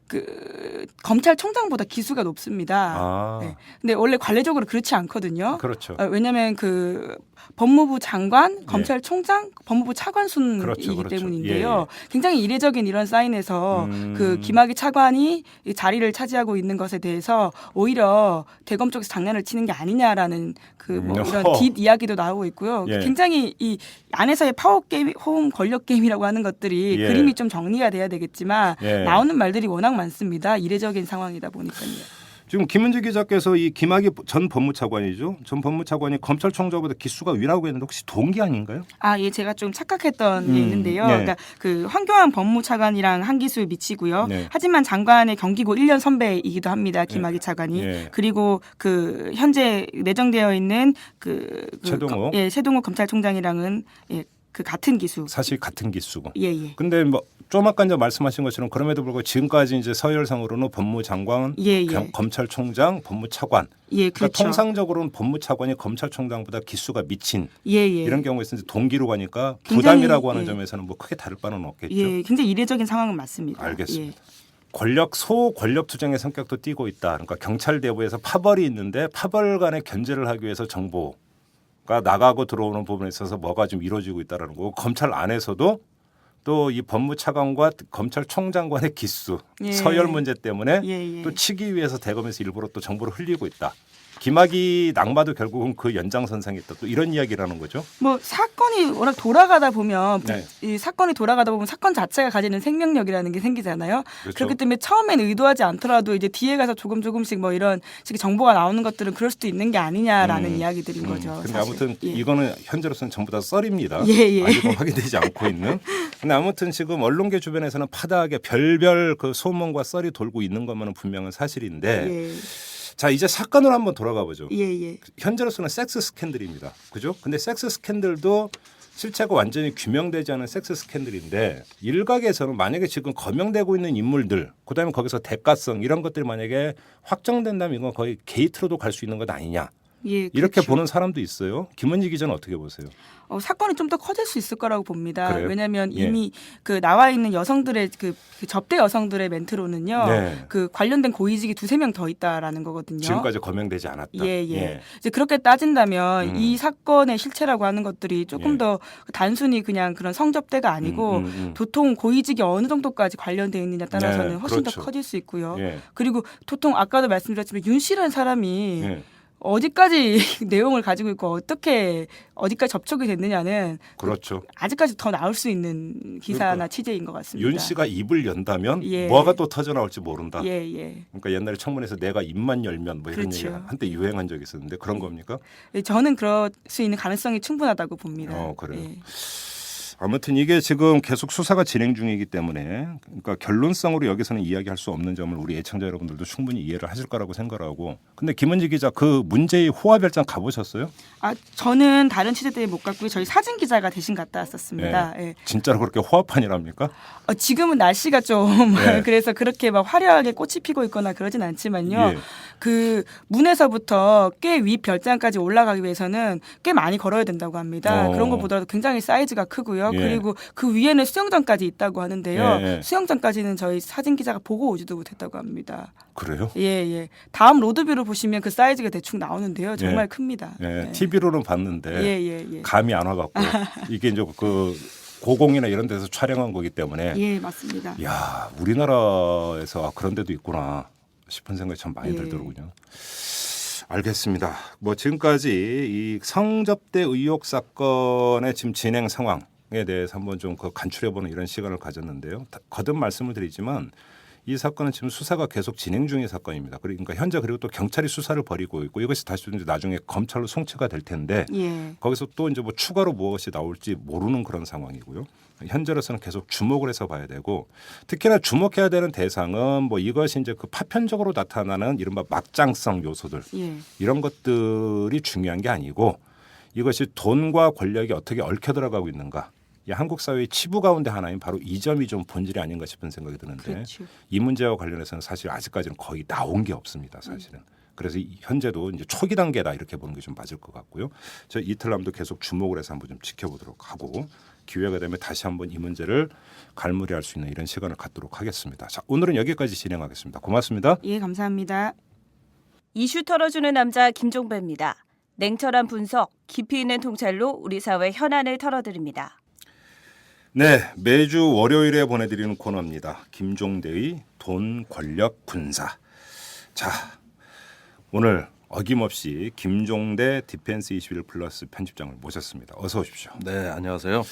그 검찰총장보다 기수가 높습니다. 근데 원래 관례적으로 그렇지 않거든요. 그렇죠. 왜냐하면 그 법무부 장관, 검찰총장, 법무부 차관 순이기 때문인데요. 굉장히 이례적인 이런 사인에서 그 김학의 차관이 이 자리를 차지하고 있는 것에 대해서 오히려 대검 쪽에서 장난을 치는 게 아니냐라는 그 뭐 이런 뒷 이야기도 나오고 있고요. 굉장히 이 안에서의 파워 게임, 호응 권력 게임이라고 하는 것들이 그림이 좀 정리가 돼야 되겠지만 나오는 말들이 워낙 많습니다. 이례적인 상황이다 보니까요. 지금 김은지 기자께서 이 김학의 전 법무차관이죠. 전 법무차관이 검찰총장보다 기수가 위라고 했는데 혹시 동기 아닌가요? 아, 예, 제가 좀 착각했던 게 있는데요. 네. 그러니까 그 황교안 법무차관이랑 한 기수 미치고요. 네. 하지만 장관의 경기고 1년 선배이기도 합니다. 김학의 차관이. 네. 그리고 그 현재 내정되어 있는 최동호. 최동호 검찰총장이랑은 그 같은 기수. 사실 같은 기수고. 예, 예. 근데 뭐 좀 아까 이제 말씀하신 것처럼 그럼에도 불구하고 지금까지 이제 서열상으로는 법무장관, 예, 예. 검찰총장, 법무차관. 예, 그러니까 그렇죠. 통상적으로는 법무차관이 검찰총장보다 기수가 미친 예, 예. 이런 경우가 있는데 동기로 가니까 굉장히, 부담이라고 하는 예. 점에서는 뭐 크게 다를 바는 없겠죠. 예, 굉장히 이례적인 상황은 맞습니다. 알겠습니다. 권력 투쟁의 성격도 띠고 있다. 그러니까 경찰 내부에서 파벌이 있는데 파벌 간의 견제를 하기 위해서 정보가 나가고 들어오는 부분에 있어서 뭐가 좀 이루어지고 있다라는 거고 검찰 안에서도 또 이 법무차관과 검찰총장 간의 기수 예. 서열 문제 때문에 예, 예. 또 치기 위해서 대검에서 일부러 또 정보를 흘리고 있다. 김학의 낙마도 결국은 그 연장선상에 있다. 또 이런 이야기라는 거죠. 뭐 사건이 워낙 돌아가다 보면 네. 이 사건이 돌아가다 보면 사건 자체가 가지는 생명력이라는 게 생기잖아요. 그렇죠. 그렇기 때문에 처음엔 의도하지 않더라도 이제 뒤에 가서 조금씩 뭐 이런 식의 정보가 나오는 것들은 그럴 수도 있는 게 아니냐라는 이야기들인 거죠. 근데 사실. 아무튼 예. 이거는 현재로서는 전부 다 썰입니다. 예, 예. 아직은 확인되지 않고 있는. 근데 아무튼 지금 언론계 주변에서는 파다하게 별별 그 소문과 썰이 돌고 있는 것만은 분명한 사실인데 예, 자 이제 사건으로 한번 돌아가 보죠. 예, 예. 현재로서는 섹스 스캔들입니다. 그죠? 근데 섹스 스캔들도 실체가 완전히 규명되지 않은 섹스 스캔들인데 일각에서는 만약에 지금 거명되고 있는 인물들 그다음에 거기서 대가성 이런 것들이 만약에 확정된다면 이건 거의 게이트로도 갈 수 있는 것 아니냐. 예, 이렇게 그렇죠. 보는 사람도 있어요. 김은지 기자는 어떻게 보세요? 사건이 좀 더 커질 수 있을 거라고 봅니다. 그래요? 왜냐하면 예. 이미 그 나와 있는 여성들의 그 접대 여성들의 멘트로는요. 네. 그 관련된 고위직이 2-3명 더 있다라는 거거든요. 지금까지 거명되지 않았다. 예. 이제 그렇게 따진다면 음. 이 사건의 실체라고 하는 것들이 조금 예. 더 단순히 그냥 그런 성접대가 아니고 도통 고위직이 어느 정도까지 관련되어 있느냐에 따라서는 네, 훨씬 그렇죠. 더 커질 수 있고요. 예. 그리고 도통 아까도 말씀드렸지만 윤 씨라는 사람이 예. 어디까지 내용을 가지고 있고 어디까지 접촉이 됐느냐는 그렇죠. 아직까지 더 나올 수 있는 기사나 취재인 것 같습니다. 윤 씨가 입을 연다면 예. 뭐가 또 터져 나올지 모른다. 예. 그러니까 옛날에 청문회에서 내가 입만 열면 뭐 이런 그렇죠. 얘기가 한때 유행한 적이 있었는데 그런 겁니까? 저는 그럴 수 있는 가능성이 충분하다고 봅니다. 그래요. 예. 아무튼 이게 지금 계속 수사가 진행 중이기 때문에 그러니까 결론성으로 여기서는 이야기할 수 없는 점을 우리 애청자 여러분들도 충분히 이해를 하실 거라고 생각하고 근데 김은지 기자 그 문제의 호화별장 가보셨어요? 저는 다른 취재 때문에 못 갔고요. 저희 사진 기자가 대신 갔다 왔었습니다. 예. 진짜로 그렇게 호화판이랍니까? 지금은 날씨가 좀 네. 그래서 그렇게 막 화려하게 꽃이 피고 있거나 그러진 않지만요. 예. 그 문에서부터 꽤 위 별장까지 올라가기 위해서는 꽤 많이 걸어야 된다고 합니다. 그런 거 보더라도 굉장히 사이즈가 크고요. 예. 그리고 그 위에는 수영장까지 있다고 하는데요. 예. 수영장까지는 저희 사진 기자가 보고 오지도 못했다고 합니다. 그래요? 예. 다음 로드뷰로 보시면 그 사이즈가 대충 나오는데요. 정말 예. 큽니다. 예. TV로는 봤는데 예. 감이 안 와갖고 이게 이제 그 고공이나 이런 데서 촬영한 거기 때문에 예, 맞습니다. 야 우리나라에서 그런 데도 있구나 싶은 생각이 참 많이 예. 들더군요. 알겠습니다. 뭐 지금까지 이 성접대 의혹 사건의 지금 진행 상황에 대해서 한번 좀 간추려보는 이런 시간을 가졌는데요. 거듭 말씀을 드리지만 이 사건은 지금 수사가 계속 진행 중인 사건입니다. 그러니까 현재 그리고 또 경찰이 수사를 벌이고 있고 이것이 다시 이제 나중에 검찰로 송치가 될 텐데 예. 거기서 또 이제 뭐 추가로 무엇이 나올지 모르는 그런 상황이고요. 현재로서는 계속 주목을 해서 봐야 되고 특히나 주목해야 되는 대상은 뭐 이것이 이제 그 파편적으로 나타나는 이른바 막장성 요소들 예. 이런 것들이 중요한 게 아니고 이것이 돈과 권력이 어떻게 얽혀 들어가고 있는가. 이 한국 사회의 치부 가운데 하나인 바로 이 점이 좀 본질이 아닌가 싶은 생각이 드는데 그렇죠. 이 문제와 관련해서는 사실 아직까지는 거의 나온 게 없습니다. 사실은. 그래서 현재도 이제 초기 단계다 이렇게 보는 게 좀 맞을 것 같고요. 저 이틀남도 계속 주목을 해서 한번 좀 지켜보도록 하고 기회가 되면 다시 한번 이 문제를 갈무리할 수 있는 이런 시간을 갖도록 하겠습니다. 자, 오늘은 여기까지 진행하겠습니다. 고맙습니다. 예, 감사합니다. 이슈 털어주는 남자 김종배입니다. 냉철한 분석, 깊이 있는 통찰로 우리 사회 현안을 털어드립니다. 네, 매주 월요일에 보내드리는 코너입니다. 김종대의 돈, 권력, 군사. 자, 오늘 어김없이 김종대 디펜스 21 플러스 편집장을 모셨습니다. 어서 오십시오. 네, 안녕하세요.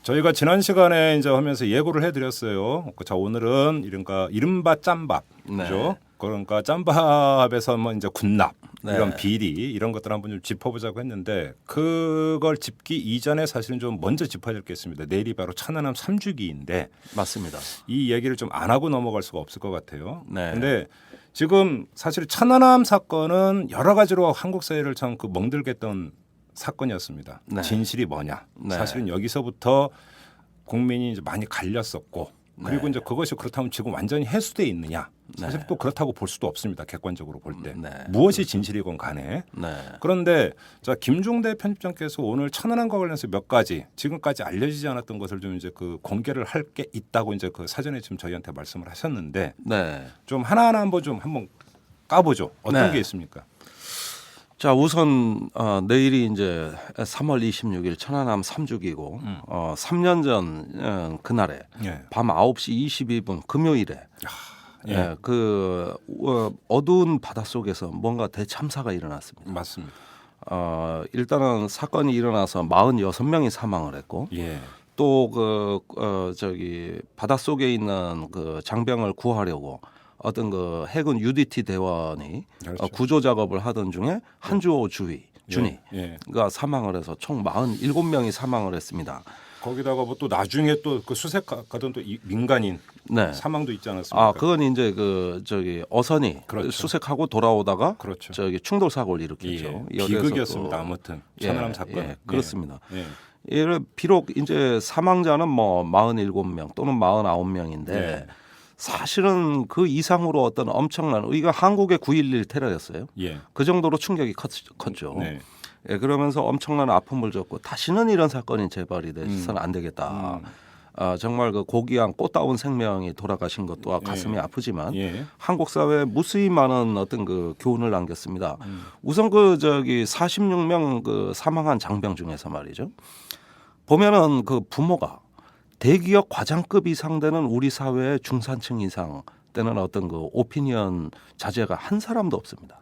저희가 지난 시간에 이제 하면서 예고를 해드렸어요. 자, 오늘은 이른바 짬밥, 네. 그죠? 그러니까 짬밥에서 뭐 이제 군납 네. 이런 비리 이런 것들 한번 좀 짚어보자고 했는데 그걸 짚기 이전에 사실은 좀 먼저 짚어야 될 게 있습니다. 내일이 바로 천안함 3주기인데 맞습니다. 이 얘기를 좀 안 하고 넘어갈 수가 없을 것 같아요. 네. 근데 지금 사실 천안함 사건은 여러 가지로 한국 사회를 참 그 멍들게 했던 사건이었습니다. 네. 진실이 뭐냐? 네. 사실은 여기서부터 국민이 이제 많이 갈렸었고 그리고 네. 이제 그것이 그렇다면 지금 완전히 해소돼 있느냐? 사실 네. 또 그렇다고 볼 수도 없습니다. 객관적으로 볼 때. 네. 무엇이 진실이건 간에. 네. 그런데 자 김종대 편집장께서 오늘 천안함과 관련해서 몇 가지 지금까지 알려지지 않았던 것을 좀 이제 그 공개를 할 게 있다고 이제 그 사전에 지금 저희한테 말씀을 하셨는데 네. 좀 하나하나 한번 까보죠. 어떤 네. 게 있습니까? 자 우선 내일이 이제 3월 26일 천안함 3주기고 3년 전 그날에 예. 밤 9시 22분 금요일에 예. 예, 그 어두운 바닷속에서 뭔가 대참사가 일어났습니다. 맞습니다. 일단은 사건이 일어나서 46명이 사망을 했고 예. 또 저기 바닷속에 있는 그 장병을 구하려고 어떤 그 해군 UDT 대원이 그렇죠. 구조 작업을 하던 중에 한주호 준이가 예. 사망을 해서 총 47명이 사망을 했습니다. 거기다가 뭐 또 나중에 또 그 수색 가던 또 민간인 네. 사망도 있지 않았습니까? 아, 그건 이제 그 저기 어선이 그렇죠. 수색하고 돌아오다가 그렇죠. 저기 충돌 사고를 일으켰죠. 예. 열에서 비극이었습니다. 또- 아무튼 예, 천안함 사건. 예, 그렇습니다. 예. 이를 비록 이제 사망자는 뭐 47명 또는 49명인데 예. 사실은 그 이상으로 어떤 엄청난 이거 한국의 9.11 테러였어요. 예. 그 정도로 충격이 컸죠. 네. 예, 그러면서 엄청난 아픔을 줬고 다시는 이런 사건이 재발이 돼서는 안 되겠다. 정말 그 고귀한 꽃다운 생명이 돌아가신 것도 가슴이 아프지만 예. 한국 사회에 무수히 많은 어떤 그 교훈을 남겼습니다. 우선 그 저기 46명 그 사망한 장병 중에서 말이죠. 보면은 그 부모가 대기업 과장급 이상 되는 우리 사회의 중산층 이상 되는 어떤 그 오피니언 자제가 한 사람도 없습니다.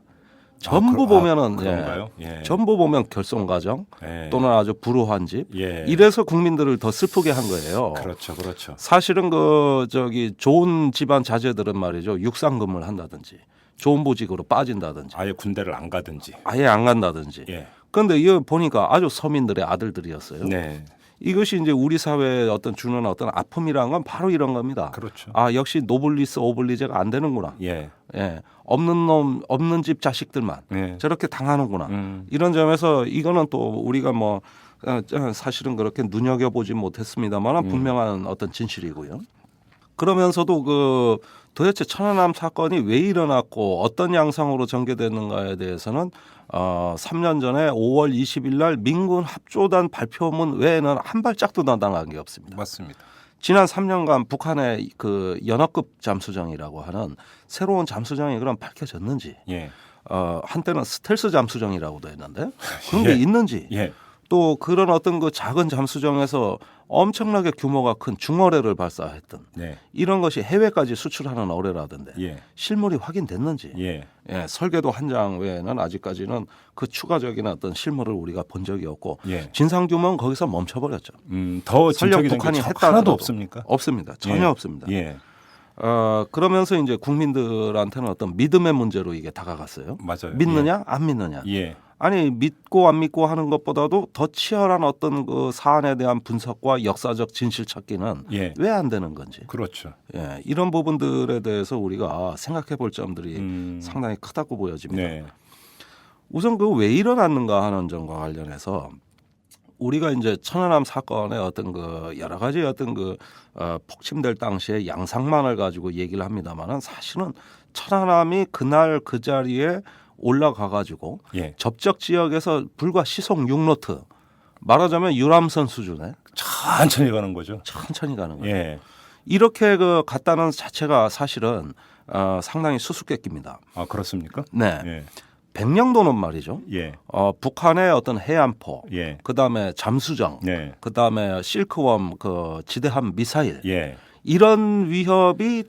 전부 보면은 그런가요? 예. 전부 보면 결손가정 예. 또는 아주 불우한 집 예. 이래서 국민들을 더 슬프게 한 거예요. 그렇죠, 그렇죠. 사실은 그 저기 좋은 집안 자제들은 말이죠 육상근무를 한다든지 좋은 보직으로 빠진다든지 아예 군대를 안 가든지. 아예 안 간다든지. 예. 그런데 이거 보니까 아주 서민들의 아들들이었어요. 네. 이것이 이제 우리 사회에 어떤 주는 어떤 아픔이란 건 바로 이런 겁니다. 그렇죠. 아 역시 노블리스 오블리제가 안 되는구나. 예. 예, 없는 놈 없는 집 자식들만 예. 저렇게 당하는구나. 음. 이런 점에서 이거는 또 우리가 뭐 사실은 그렇게 눈여겨보지 못했습니다만 분명한 어떤 진실이고요. 그러면서도 그 도대체 천안함 사건이 왜 일어났고 어떤 양상으로 전개됐는가에 대해서는 3년 전에 5월 20일 날 민군 합조단 발표문 외에는 한 발짝도 나타난 게 없습니다. 맞습니다. 지난 3년간 북한의 그 연합급 잠수정이라고 하는 새로운 잠수정이 그럼 밝혀졌는지 예. 한때는 스텔스 잠수정이라고도 했는데 그런 게 예. 있는지 예. 또 그런 어떤 그 작은 잠수정에서 엄청나게 규모가 큰 중어뢰를 발사했던 네. 이런 것이 해외까지 수출하는 어뢰라던데 예. 실물이 확인됐는지 예. 예, 설계도 한 장 외에는 아직까지는 그 추가적인 어떤 실물을 우리가 본 적이 없고 예. 진상 규모는 거기서 멈춰버렸죠. 더 설령 진척이 북한이 된게 했다 하나도 하더라도 없습니까? 없습니다. 전혀 예. 없습니다. 예. 그러면서 이제 국민들한테는 어떤 믿음의 문제로 이게 다가갔어요. 맞아요. 믿느냐 안 믿느냐. 예. 아니 믿고 안 믿고 하는 것보다도 더 치열한 어떤 그 사안에 대한 분석과 역사적 진실 찾기는 예. 왜 안 되는 건지. 그렇죠. 예, 이런 부분들에 대해서 우리가 생각해 볼 점들이 상당히 크다고 보여집니다. 네. 우선 그 왜 일어났는가 하는 점과 관련해서 우리가 이제 천안함 사건의 어떤 그 여러 가지 어떤 그 폭침될 당시의 양상만을 가지고 얘기를 합니다만은 사실은 천안함이 그날 그 자리에 올라가 가지고 예. 접적 지역에서 불과 시속 6노트 말하자면 유람선 수준에 천천히 가는 거죠. 천천히 가는 거예요. 예. 이렇게 그 갔다는 자체가 사실은 상당히 수수께끼입니다. 아 그렇습니까? 네, 예. 백령도는 말이죠. 예. 북한의 어떤 해안포, 예. 그다음에 잠수정, 네. 그다음에 실크웜 그 지대함 미사일 예. 이런 위협이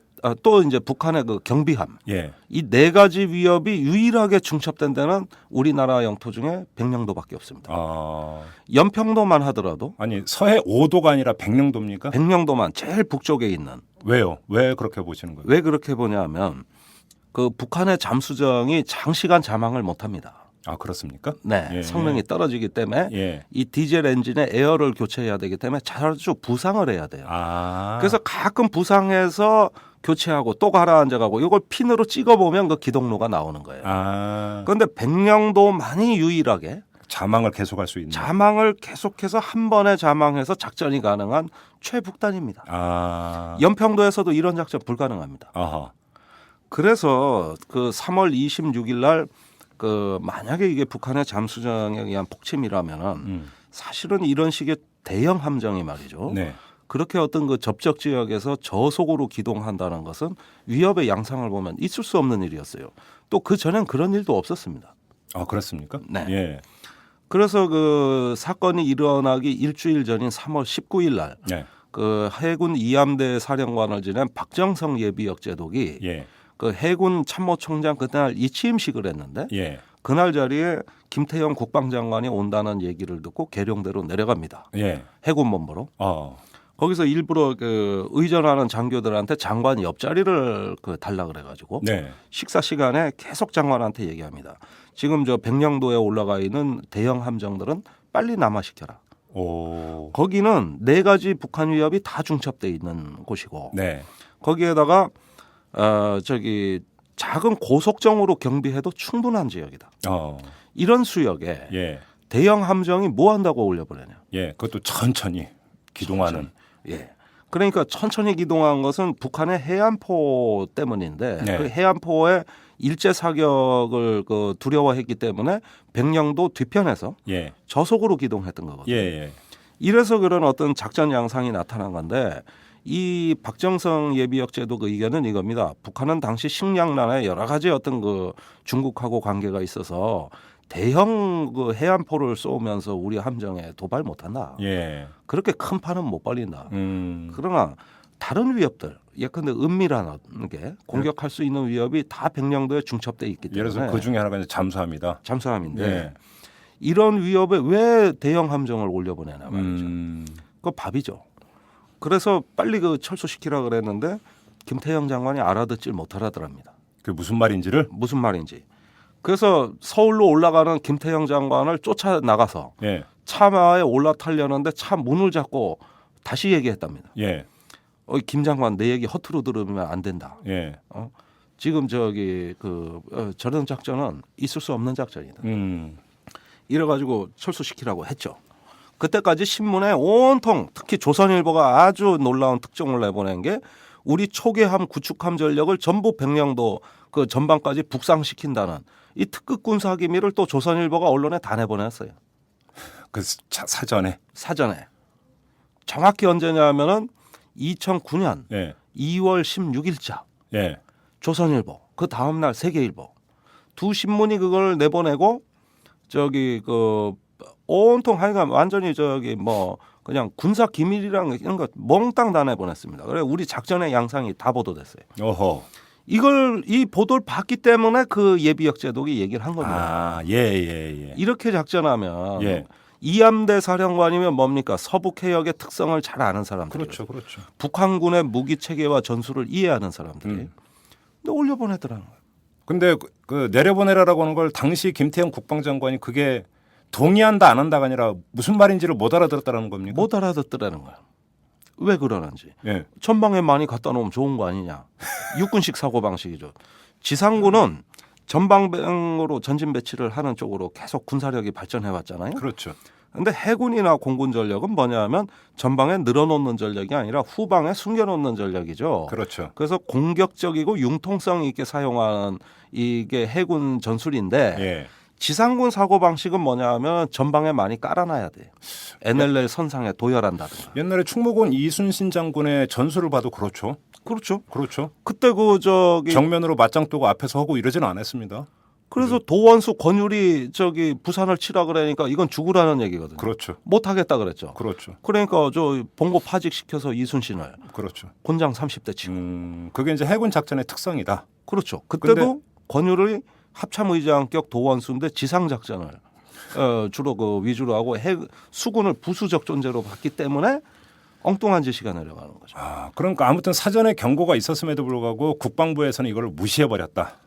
또 이제 북한의 그 경비함 예. 이 네 가지 위협이 유일하게 중첩된 데는 우리나라 영토 중에 백령도밖에 없습니다. 연평도만 하더라도 아니 서해 5도가 아니라 백령도입니까? 백령도만 제일 북쪽에 있는 왜요? 왜 그렇게 보시는 거예요? 왜 그렇게 보냐면 그 북한의 잠수정이 장시간 잠항을 못합니다. 아 그렇습니까? 네, 예. 성능이 떨어지기 때문에 예. 이 디젤 엔진의 에어를 교체해야 되기 때문에 자주 부상을 해야 돼요. 아. 그래서 가끔 부상해서 교체하고 또 가라앉아가고 이걸 핀으로 찍어보면 그 기동로가 나오는 거예요. 아. 그런데 백령도만이 유일하게 자망을 계속할 수 있는. 자망을 계속해서 한 번에 자망해서 작전이 가능한 최북단입니다. 아. 연평도에서도 이런 작전 불가능합니다. 아하. 그래서 그 3월 26일 날 그 만약에 이게 북한의 잠수정에 의한 폭침이라면은 사실은 이런 식의 대형 함정이 말이죠. 네. 그렇게 어떤 그 접적 지역에서 저속으로 기동한다는 것은 위협의 양상을 보면 있을 수 없는 일이었어요. 또 그 전엔 그런 일도 없었습니다. 아 그렇습니까? 네. 예. 그래서 그 사건이 일어나기 일주일 전인 3월 19일 날 네. 그 해군 이함대 사령관을 지낸 박정성 예비역 제독이 예. 그 해군 참모총장 그날 이 취임식을 했는데 예. 그날 자리에 김태형 국방장관이 온다는 얘기를 듣고 계룡대로 내려갑니다. 예. 해군본부로. 어. 거기서 일부러 그 의전하는 장교들한테 장관 옆자리를 그 달라 그래가지고 네. 식사 시간에 계속 장관한테 얘기합니다. 지금 저 백령도에 올라가 있는 대형 함정들은 빨리 남하시켜라. 오. 거기는 4가지 북한 위협이 다 중첩돼 있는 곳이고 네. 거기에다가 저기 작은 고속정으로 경비해도 충분한 지역이다. 어. 이런 수역에 예. 대형 함정이 뭐 한다고 올려보내냐. 예. 그것도 천천히 기동하는. 예. 그러니까 천천히 기동한 것은 북한의 해안포 때문인데 네. 그 해안포의 일제 사격을 그 두려워했기 때문에 백령도 뒤편에서 예. 저속으로 기동했던 거거든요. 예. 예. 이래서 그런 어떤 작전 양상이 나타난 건데 이 박정성 예비역 제독 의견은 이겁니다. 북한은 당시 식량난에 여러 가지 어떤 그 중국하고 관계가 있어서 대형 그 해안포를 쏘면서 우리 함정에 도발 못한다. 예. 그렇게 큰 판은 못 벌린다. 음. 그러나 다른 위협들, 예컨대 은밀한 게 공격할 수 있는 위협이 다 백령도에 중첩돼 있기 예를 때문에 들어서 그 중에 하나가 이제 잠수함이다. 잠수함인데 예. 이런 위협에 왜 대형 함정을 올려보내나 말이죠. 그거 밥이죠. 그래서 빨리 그 철수시키라 그랬는데 김태형 장관이 알아듣질 못하더랍니다. 그 무슨 말인지를. 무슨 말인지. 그래서 서울로 올라가는 김태형 장관을 쫓아 나가서 예. 차마에 올라타려는데 차 문을 잡고 다시 얘기했답니다. 예. 김 장관 내 얘기 허투루 들으면 안 된다. 예. 지금 저기 저런 작전은 있을 수 없는 작전이다. 이래가지고 철수시키라고 했죠. 그때까지 신문에 온통 특히 조선일보가 아주 놀라운 특종을 내보낸 게 우리 초계함 구축함 전력을 전부 백령도 그 전방까지 북상시킨다는 이 특급 군사 기밀을 또 조선일보가 언론에 다 내보냈어요. 그 사전에. 사전에. 정확히 언제냐면은 2009년 예. 2월 16일자 예. 조선일보 그 다음 날 세계일보 두 신문이 그걸 내보내고 저기 그 온통 하여간 완전히 저기 뭐 그냥 군사 기밀이랑 이런 거 몽땅 다 내보냈습니다. 그래 우리 작전의 양상이 다 보도됐어요. 어허. 이걸 이 보도를 봤기 때문에 그 예비역 제독이 얘기를 한 겁니다. 아, 예. 이렇게 작전하면 예. 이함대 사령관이면 뭡니까? 서북 해역의 특성을 잘 아는 사람들. 그렇죠. 그렇죠. 북한군의 무기 체계와 전술을 이해하는 사람들이. 근데 올려보내더라는 거예요. 근데 그 내려보내라라고 하는 걸 당시 김태형 국방장관이 그게 동의한다 안 한다가 아니라 무슨 말인지를 못 알아들었다는 겁니까? 못 알아듣더라는 거야. 왜 그러는지. 예. 전방에 많이 갖다 놓으면 좋은 거 아니냐. 육군식 사고방식이죠. 지상군은 전방으로 전진 배치를 하는 쪽으로 계속 군사력이 발전해 왔잖아요. 그렇죠. 그런데 해군이나 공군 전력은 뭐냐면 전방에 늘어놓는 전력이 아니라 후방에 숨겨놓는 전력이죠. 그렇죠. 그래서 공격적이고 융통성 있게 사용하는 이게 해군 전술인데 예. 지상군 사고방식은 뭐냐면 전방에 많이 깔아놔야 돼요. NLL 선상에 도열한다든가. 옛날에 충무공 이순신 장군의 전술을 봐도 그렇죠. 그렇죠. 그렇죠. 그때 그 저기 정면으로 맞짱 뜨고 앞에서 하고 이러지는 않았습니다. 그래서 도원수 권율이 저기 부산을 치라 그러니까 이건 죽으라는 얘기거든요. 그렇죠. 못 하겠다 그랬죠. 그렇죠. 그러니까 저 봉고 파직시켜서 이순신을 그렇죠. 곤장 30대 치고. 그게 이제 해군 작전의 특성이다. 그렇죠. 그때도 권율이 합참의장격 도원수인데 지상 작전을 주로 그 위주로 하고 수군을 부수적 존재로 봤기 때문에 엉뚱한 지시가 내려가는 거죠. 아, 그러니까 아무튼 사전에 경고가 있었음에도 불구하고 국방부에서는 이걸 무시해 버렸다.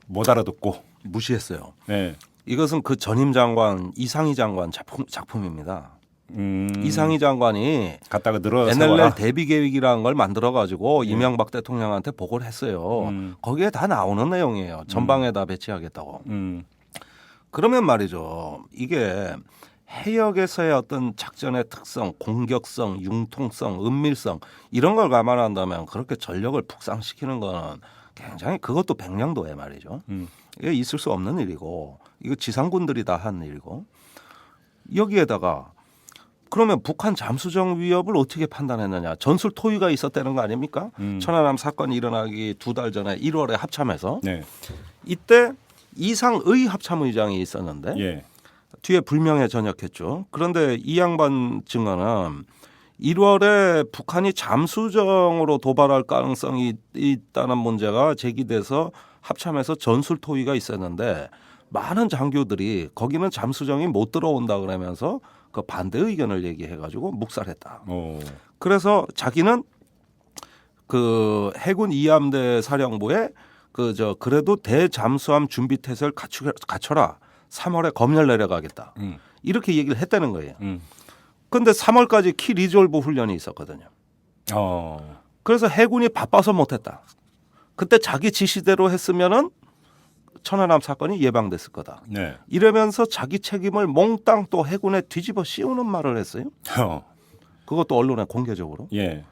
못 알아듣고. 무시했어요. 네. 이것은 그 전임 장관 이상희 장관 작품입니다. 이상희 장관이 갖다가 늘어 NLL 대비 계획이라는 걸 만들어 가지고 이명박 대통령한테 보고를 했어요. 거기에 다 나오는 내용이에요. 전방에다 배치하겠다고. 그러면 말이죠. 이게 해역에서의 어떤 작전의 특성, 공격성, 융통성, 은밀성 이런 걸 감안한다면 그렇게 전력을 북상시키는 건 굉장히 그것도 백령도에 말이죠. 이게 있을 수 없는 일이고 이거 지상군들이 다 한 일이고 여기에다가 그러면 북한 잠수정 위협을 어떻게 판단했느냐. 전술 토의가 있었다는 거 아닙니까? 천안함 사건이 일어나기 2달 전에 1월에 합참에서 네. 이때 이상의 합참의장이 있었는데 예. 뒤에 불명예 전역했죠. 그런데 이 양반 증언은 1월에 북한이 잠수정으로 도발할 가능성이 있다는 문제가 제기돼서 합참에서 전술 토의가 있었는데 많은 장교들이 거기는 잠수정이 못 들어온다 그러면서 그 반대 의견을 얘기해가지고 묵살했다. 그래서 자기는 그 해군 2함대 사령부에 그래도 대잠수함 준비 태세를 갖춰라. 3월에 검열 내려가겠다. 이렇게 얘기를 했다는 거예요. 그런데 3월까지 키 리졸브 훈련이 있었거든요. 그래서 해군이 바빠서 못했다. 그때 자기 지시대로 했으면은 천안함 사건이 예방됐을 거다. 네. 이러면서 자기 책임을 몽땅 또 해군에 뒤집어 씌우는 말을 했어요. 그것도 언론에 공개적으로. 예.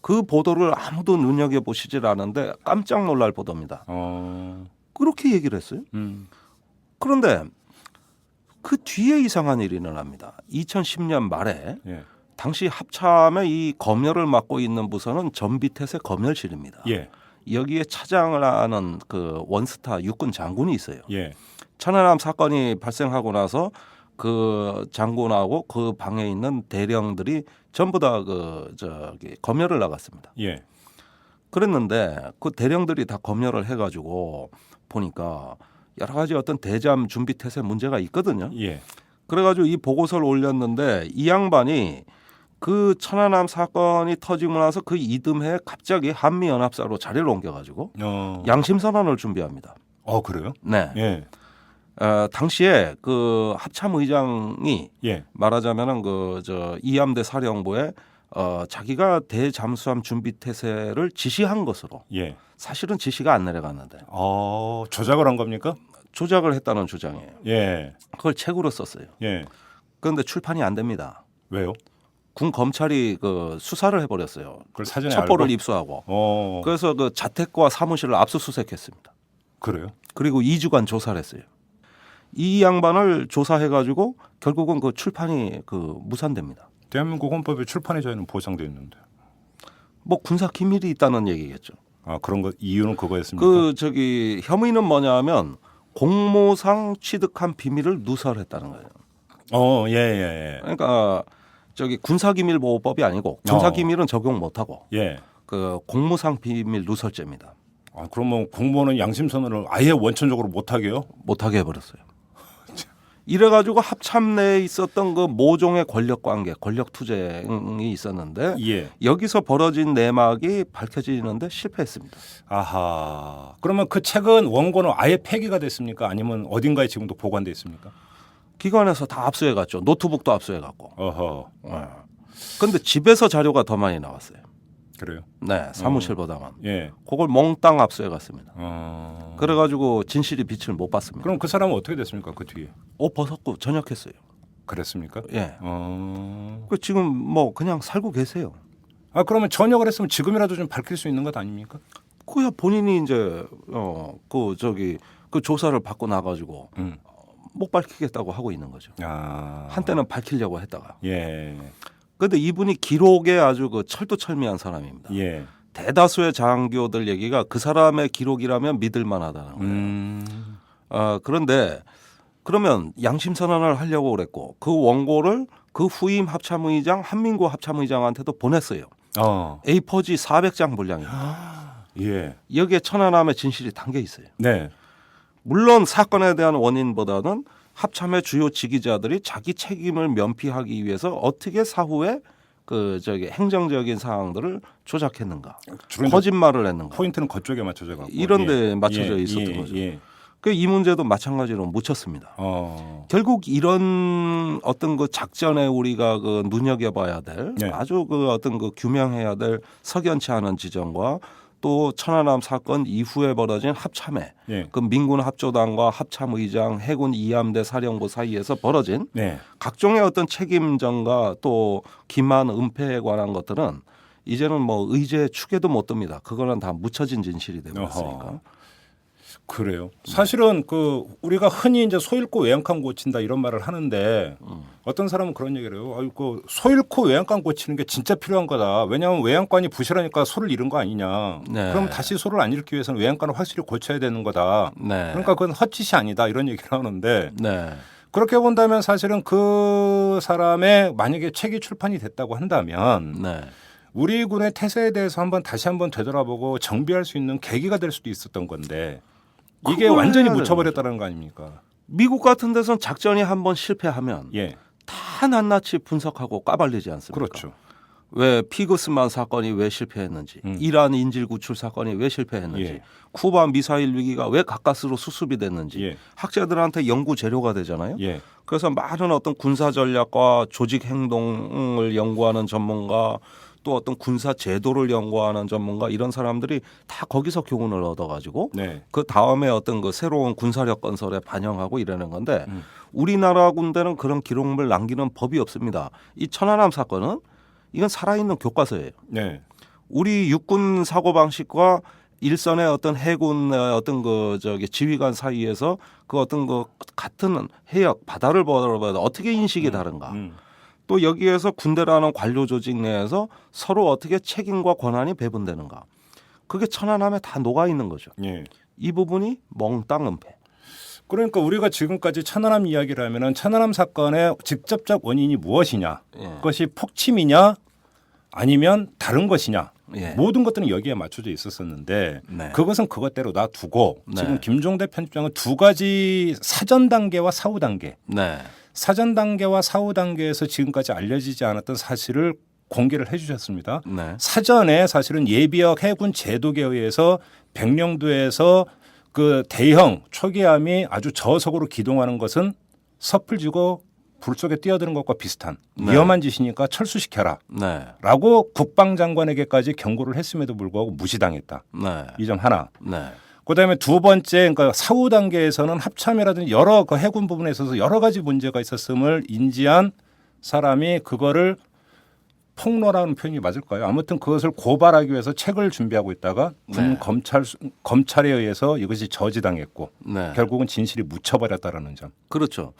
그 보도를 아무도 눈여겨보시질 않은데 깜짝 놀랄 보도입니다. 그렇게 얘기를 했어요. 그런데 그 뒤에 이상한 일이 일어납니다. 2010년 말에 예. 당시 합참의 이 검열을 맡고 있는 부서는 전비태세 검열실입니다. 예. 여기에 차장을 하는 그 원스타 육군 장군이 있어요. 예. 천안함 사건이 발생하고 나서 그 장군하고 그 방에 있는 대령들이 전부 다 검열을 나갔습니다. 예. 그랬는데 그 대령들이 다 검열을 해가지고 보니까 여러 가지 어떤 대잠 준비 태세 문제가 있거든요. 예. 그래가지고 이 보고서를 올렸는데 이 양반이 그 천안함 사건이 터지고 나서 그 이듬해 갑자기 한미연합사로 자리를 옮겨가지고 양심선언을 준비합니다. 그래요? 네. 예. 당시에 그 합참의장이 예. 말하자면은 이함대 사령부에 자기가 대잠수함 준비 태세를 지시한 것으로 예. 사실은 지시가 안 내려갔는데 조작을 한 겁니까? 조작을 했다는 주장이에요. 예. 그걸 책으로 썼어요. 예. 그런데 출판이 안 됩니다. 왜요? 군 검찰이 그 수사를 해버렸어요. 그걸 사전에 첩보를 알고? 입수하고. 그래서 그 자택과 사무실을 압수수색했습니다. 그래요? 그리고 2주간 조사를 했어요. 이 양반을 조사해가지고 결국은 그 출판이 무산됩니다. 대한민국 헌법에 출판의 자유는 보장되어 있는데. 뭐 군사 기밀이 있다는 얘기겠죠. 그런 거 이유는 그거였습니까? 혐의는 뭐냐하면 공모상 취득한 비밀을 누설했다는 거예요. 예. 그러니까 군사기밀보호법이 아니고 군사기밀은 적용 못하고 예. 그 공무상 비밀 누설죄입니다. 그러면 공무원은 양심선언을 아예 원천적으로 못하게요? 못하게 해버렸어요. 이래가지고 합참 내에 있었던 그 모종의 권력관계, 권력투쟁이 있었는데 예. 여기서 벌어진 내막이 밝혀지는데 실패했습니다. 아하. 그러면 그 책은 원고는 아예 폐기가 됐습니까? 아니면 어딘가에 지금도 보관돼 있습니까? 기관에서 다 압수해갔죠. 노트북도 압수해갔고. 어허. 그런데 집에서 자료가 더 많이 나왔어요. 그래요? 네, 사무실보다만. 예. 그걸 몽땅 압수해갔습니다. 그래가지고 진실이 빛을 못 봤습니다. 그럼 그 사람은 어떻게 됐습니까? 그 뒤에? 옷 벗었고 전역했어요. 그랬습니까? 예. 지금 뭐 그냥 살고 계세요. 그러면 전역을 했으면 지금이라도 좀 밝힐 수 있는 것 아닙니까? 그야 본인이 이제 그 조사를 받고 나가지고 못 밝히겠다고 하고 있는 거죠. 한때는 밝히려고 했다가. 예. 그런데 이분이 기록에 아주 철두철미한 사람입니다. 예. 대다수의 장교들 얘기가 그 사람의 기록이라면 믿을 만하다는 거예요. 그런데 그러면 양심선언을 하려고 그랬고 그 원고를 그 후임 합참의장 한민구 합참의장한테도 보냈어요. A4지 400장 분량입니다. 예. 여기에 천안함의 진실이 담겨 있어요. 네. 물론 사건에 대한 원인보다는 합참의 주요 지휘자들이 자기 책임을 면피하기 위해서 어떻게 사후에 행정적인 사항들을 조작했는가, 거짓말을 했는가. 포인트는 그쪽에 맞춰져 갖고 이런 데 맞춰져 있었던 거죠. 예. 그 이 문제도 마찬가지로 묻혔습니다. 결국 이런 어떤 그 작전에 우리가 그 눈여겨봐야 될 네. 아주 그 어떤 그 규명해야 될 석연치 않은 지점과 또 천안함 사건 이후에 벌어진 합참회, 예. 그 민군 합조단과 합참의장, 해군 이함대 사령부 사이에서 벌어진 네. 각종의 어떤 책임전과 또 기만 은폐에 관한 것들은 이제는 뭐 의제 축에도 못 듭니다. 그거는 다 묻혀진 진실이 되고 있으니까. 그래요. 사실은 그 우리가 흔히 이제 소 잃고 외양간 고친다 이런 말을 하는데 어떤 사람은 그런 얘기를 해요. 아이고 소 잃고 외양간 고치는 게 진짜 필요한 거다. 왜냐하면 외양간이 부실하니까 소를 잃은 거 아니냐. 네. 그럼 다시 소를 안 잃기 위해서는 외양간을 확실히 고쳐야 되는 거다. 네. 그러니까 그건 헛짓이 아니다 이런 얘기를 하는데 네. 그렇게 본다면 사실은 그 사람의 만약에 책이 출판이 됐다고 한다면 네. 우리 군의 태세에 대해서 다시 한번 되돌아보고 정비할 수 있는 계기가 될 수도 있었던 건데 이게 그걸 완전히 해야 묻혀버렸다는 거 아닙니까? 미국 같은 데서는 작전이 한번 실패하면 예, 다 낱낱이 분석하고 까발리지 않습니까? 그렇죠. 왜 피그스만 사건이 왜 실패했는지, 이란 인질 구출 사건이 왜 실패했는지, 예. 쿠바 미사일 위기가 왜 가까스로 수습이 됐는지 예. 학자들한테 연구 재료가 되잖아요. 예, 그래서 많은 어떤 군사 전략과 조직 행동을 연구하는 전문가 또 어떤 군사 제도를 연구하는 전문가 이런 사람들이 다 거기서 교훈을 얻어가지고 네, 그 다음에 어떤 그 새로운 군사력 건설에 반영하고 이러는 건데 우리나라 군대는 그런 기록물 남기는 법이 없습니다. 이 천안함 사건은 이건 살아있는 교과서예요. 네, 우리 육군 사고 방식과 일선의 어떤 해군의 어떤 그 저기 지휘관 사이에서 그 어떤 그 같은 해역 바다를 보더라도 어떻게 인식이 다른가. 또 여기에서 군대라는 관료 조직 내에서 서로 어떻게 책임과 권한이 배분되는가. 그게 천안함에 다 녹아 있는 거죠. 예. 이 부분이 몽땅 은폐. 그러니까 우리가 지금까지 천안함 이야기를 하면은 천안함 사건의 직접적 원인이 무엇이냐? 예. 그것이 폭침이냐? 아니면 다른 것이냐? 예. 모든 것들은 여기에 맞춰져 있었었는데 네. 그것은 그것대로 놔두고 네. 지금 김종대 편집장은 두 가지 사전 단계와 사후 단계, 네. 사전 단계와 사후 단계에서 지금까지 알려지지 않았던 사실을 공개를 해주셨습니다. 네. 사전에 사실은 예비역 해군 제도계에 의해서 백령도에서 그 대형 초기함이 아주 저속으로 기동하는 것은 섭을 지고 불 속에 뛰어드는 것과 비슷한 네. 위험한 짓이니까 철수시켜라 네. 라고 국방장관에게까지 경고를 했음에도 불구하고 무시당했다. 네. 이 점 하나. 네. 그다음에 두 번째 그러니까 사후 단계에서는 합참이라든지 여러 그 해군 부분에 있어서 여러 가지 문제가 있었음을 인지한 사람이 그거를 폭로라는 표현이 맞을까요? 아무튼 그것을 고발하기 위해서 책을 준비하고 있다가 군 네. 검찰에 의해서 이것이 저지당했고 네. 결국은 진실이 묻혀버렸다라는 점. 그렇죠.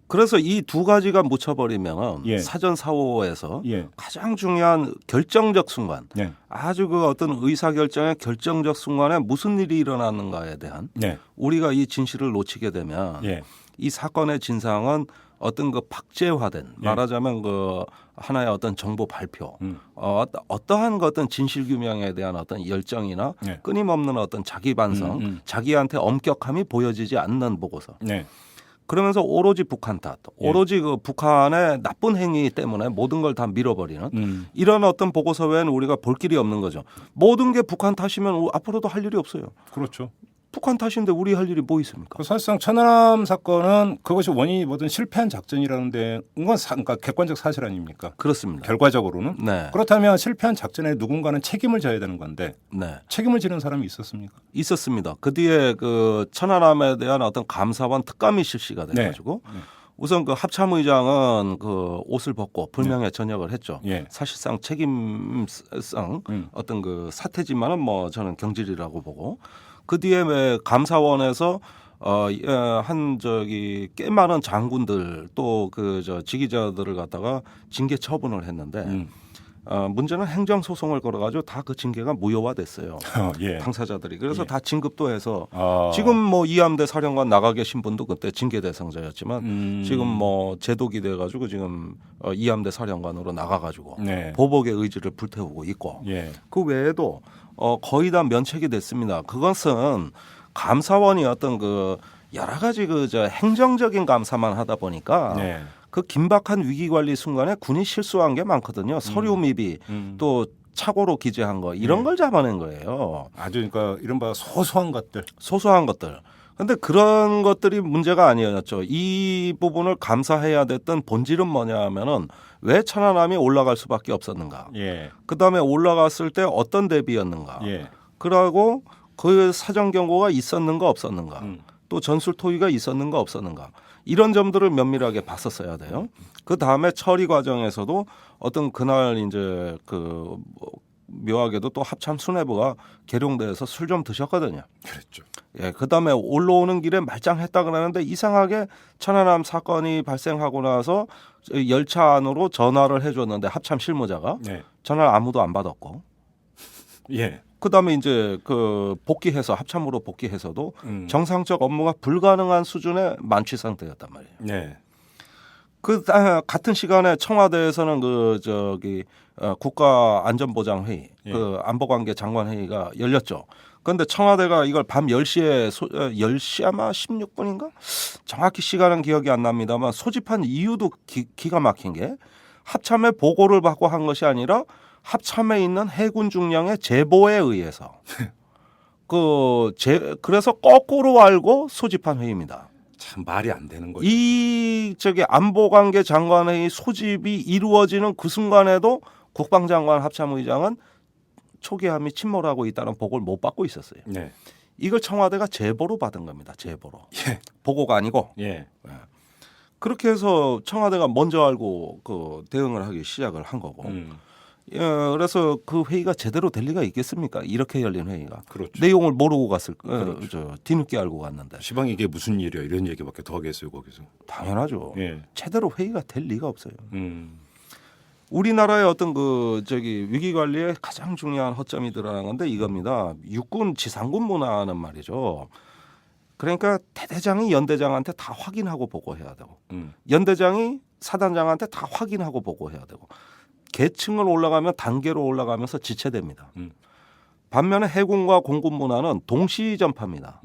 그래서 이 두 가지가 묻혀버리면 예. 사전 사후에서 예. 가장 중요한 결정적 순간, 네. 아주 그 어떤 의사결정의 결정적 순간에 무슨 일이 일어났는가에 대한 네. 우리가 이 진실을 놓치게 되면 예. 이 사건의 진상은 어떤 그 박제화된 예. 말하자면 그 하나의 어떤 정보 발표, 어떠한 그 어떤 진실 규명에 대한 어떤 열정이나 예. 끊임없는 어떤 자기 반성, 자기한테 엄격함이 보여지지 않는 보고서. 네. 그러면서 오로지 북한 탓, 오로지 그 북한의 나쁜 행위 때문에 모든 걸 다 밀어버리는 이런 어떤 보고서 외에는 우리가 볼 길이 없는 거죠. 모든 게 북한 탓이면 앞으로도 할 일이 없어요. 그렇죠. 북한 탓인데 우리 할 일이 뭐 있습니까? 그 사실상 천안함 사건은 그것이 원인이 뭐든 실패한 작전이라는데 이건 그러니까 객관적 사실 아닙니까? 그렇습니다. 결과적으로는. 네, 그렇다면 실패한 작전에 누군가는 책임을 져야 되는 건데 네, 책임을 지는 사람이 있었습니까? 있었습니다. 그 뒤에 그 천안함에 대한 어떤 감사원 특감이 실시가 돼가지고 우선 그 합참의장은 그 옷을 벗고 불명예 전역을 했죠. 예. 사실상 책임성 어떤 그 사태지만은 뭐 저는 경질이라고 보고 그 뒤에 왜 감사원에서 한 저기 꽤 많은 장군들 또 그 저 지휘자들을 갖다가 징계 처분을 했는데 문제는 행정 소송을 걸어가지고 다 그 징계가 무효화됐어요. 예. 당사자들이 그래서 예. 다 진급도 해서 아. 지금 뭐 이함대 사령관 나가 계신 분도 그때 징계 대상자였지만 지금 뭐 제독이 돼가지고 지금 이함대 사령관으로 나가가지고 네. 보복의 의지를 불태우고 있고 예. 그 외에도 거의 다 면책이 됐습니다. 그것은 감사원이 어떤 그 여러 가지 그 저 행정적인 감사만 하다 보니까 네. 그 긴박한 위기 관리 순간에 군이 실수한 게 많거든요. 서류 미비 또 착오로 기재한 거 이런 걸 잡아낸 거예요. 아주 그러니까 이른바 소소한 것들. 소소한 것들. 근데 그런 것들이 문제가 아니었죠. 이 부분을 감사해야 됐던 본질은 뭐냐 하면은 왜 천안함이 올라갈 수밖에 없었는가. 예. 그다음에 올라갔을 때 어떤 대비였는가. 예. 그러고 그 사전 경고가 있었는가 없었는가. 음. 또 전술 토의가 있었는가 없었는가. 이런 점들을 면밀하게 봤었어야 돼요. 그 다음에 처리 과정에서도 어떤 그날 이제 그 묘하게도 또 합참 수뇌부가 계룡대에서 술 좀 드셨거든요. 그랬죠. 예, 그 다음에 올라오는 길에 말짱했다 그러는데 이상하게 천안함 사건이 발생하고 나서 열차 안으로 전화를 해줬는데 합참 실무자가 네. 전화를 아무도 안 받았고, 예. 그 다음에 이제 그 복귀해서 합참으로 복귀해서도 정상적 업무가 불가능한 수준의 만취 상태였단 말이에요. 네. 그 같은 시간에 청와대에서는 그 저기 국가안전보장회의, 예. 그 안보관계 장관회의가 열렸죠. 그런데 청와대가 이걸 밤 10시에 10시 아마 16분인가? 정확히 시간은 기억이 안 납니다만 소집한 이유도 기가 막힌 게 합참의 보고를 받고 한 것이 아니라 합참에 있는 해군 중령의 제보에 의해서 그래서 거꾸로 알고 소집한 회의입니다. 참 말이 안 되는 거죠. 이 저기 안보관계 장관회의 소집이 이루어지는 그 순간에도 국방장관 합참의장은 초기함이 침몰하고 있다는 보고를 못 받고 있었어요. 네. 이걸 청와대가 제보로 받은 겁니다. 제보로. 예. 보고가 아니고. 예. 그렇게 해서 청와대가 먼저 알고 그 대응을 하기 시작을 한 거고. 예, 그래서 그 회의가 제대로 될 리가 있겠습니까? 이렇게 열린 회의가. 그렇죠. 내용을 모르고 갔을 그렇죠. 뒤늦게 알고 갔는데. 시방이 이게 무슨 일이야 이런 얘기밖에 더 하겠어요 거기서. 당연하죠. 예. 제대로 회의가 될 리가 없어요. 음. 우리나라의 어떤 그 저기 위기 관리에 가장 중요한 허점이 드러나는 건데 이겁니다. 육군 지상군 문화는 말이죠. 그러니까 대대장이 연대장한테 다 확인하고 보고해야 되고 연대장이 사단장한테 다 확인하고 보고해야 되고 계층을 올라가면 단계로 올라가면서 지체됩니다. 반면에 해군과 공군 문화는 동시 전파입니다.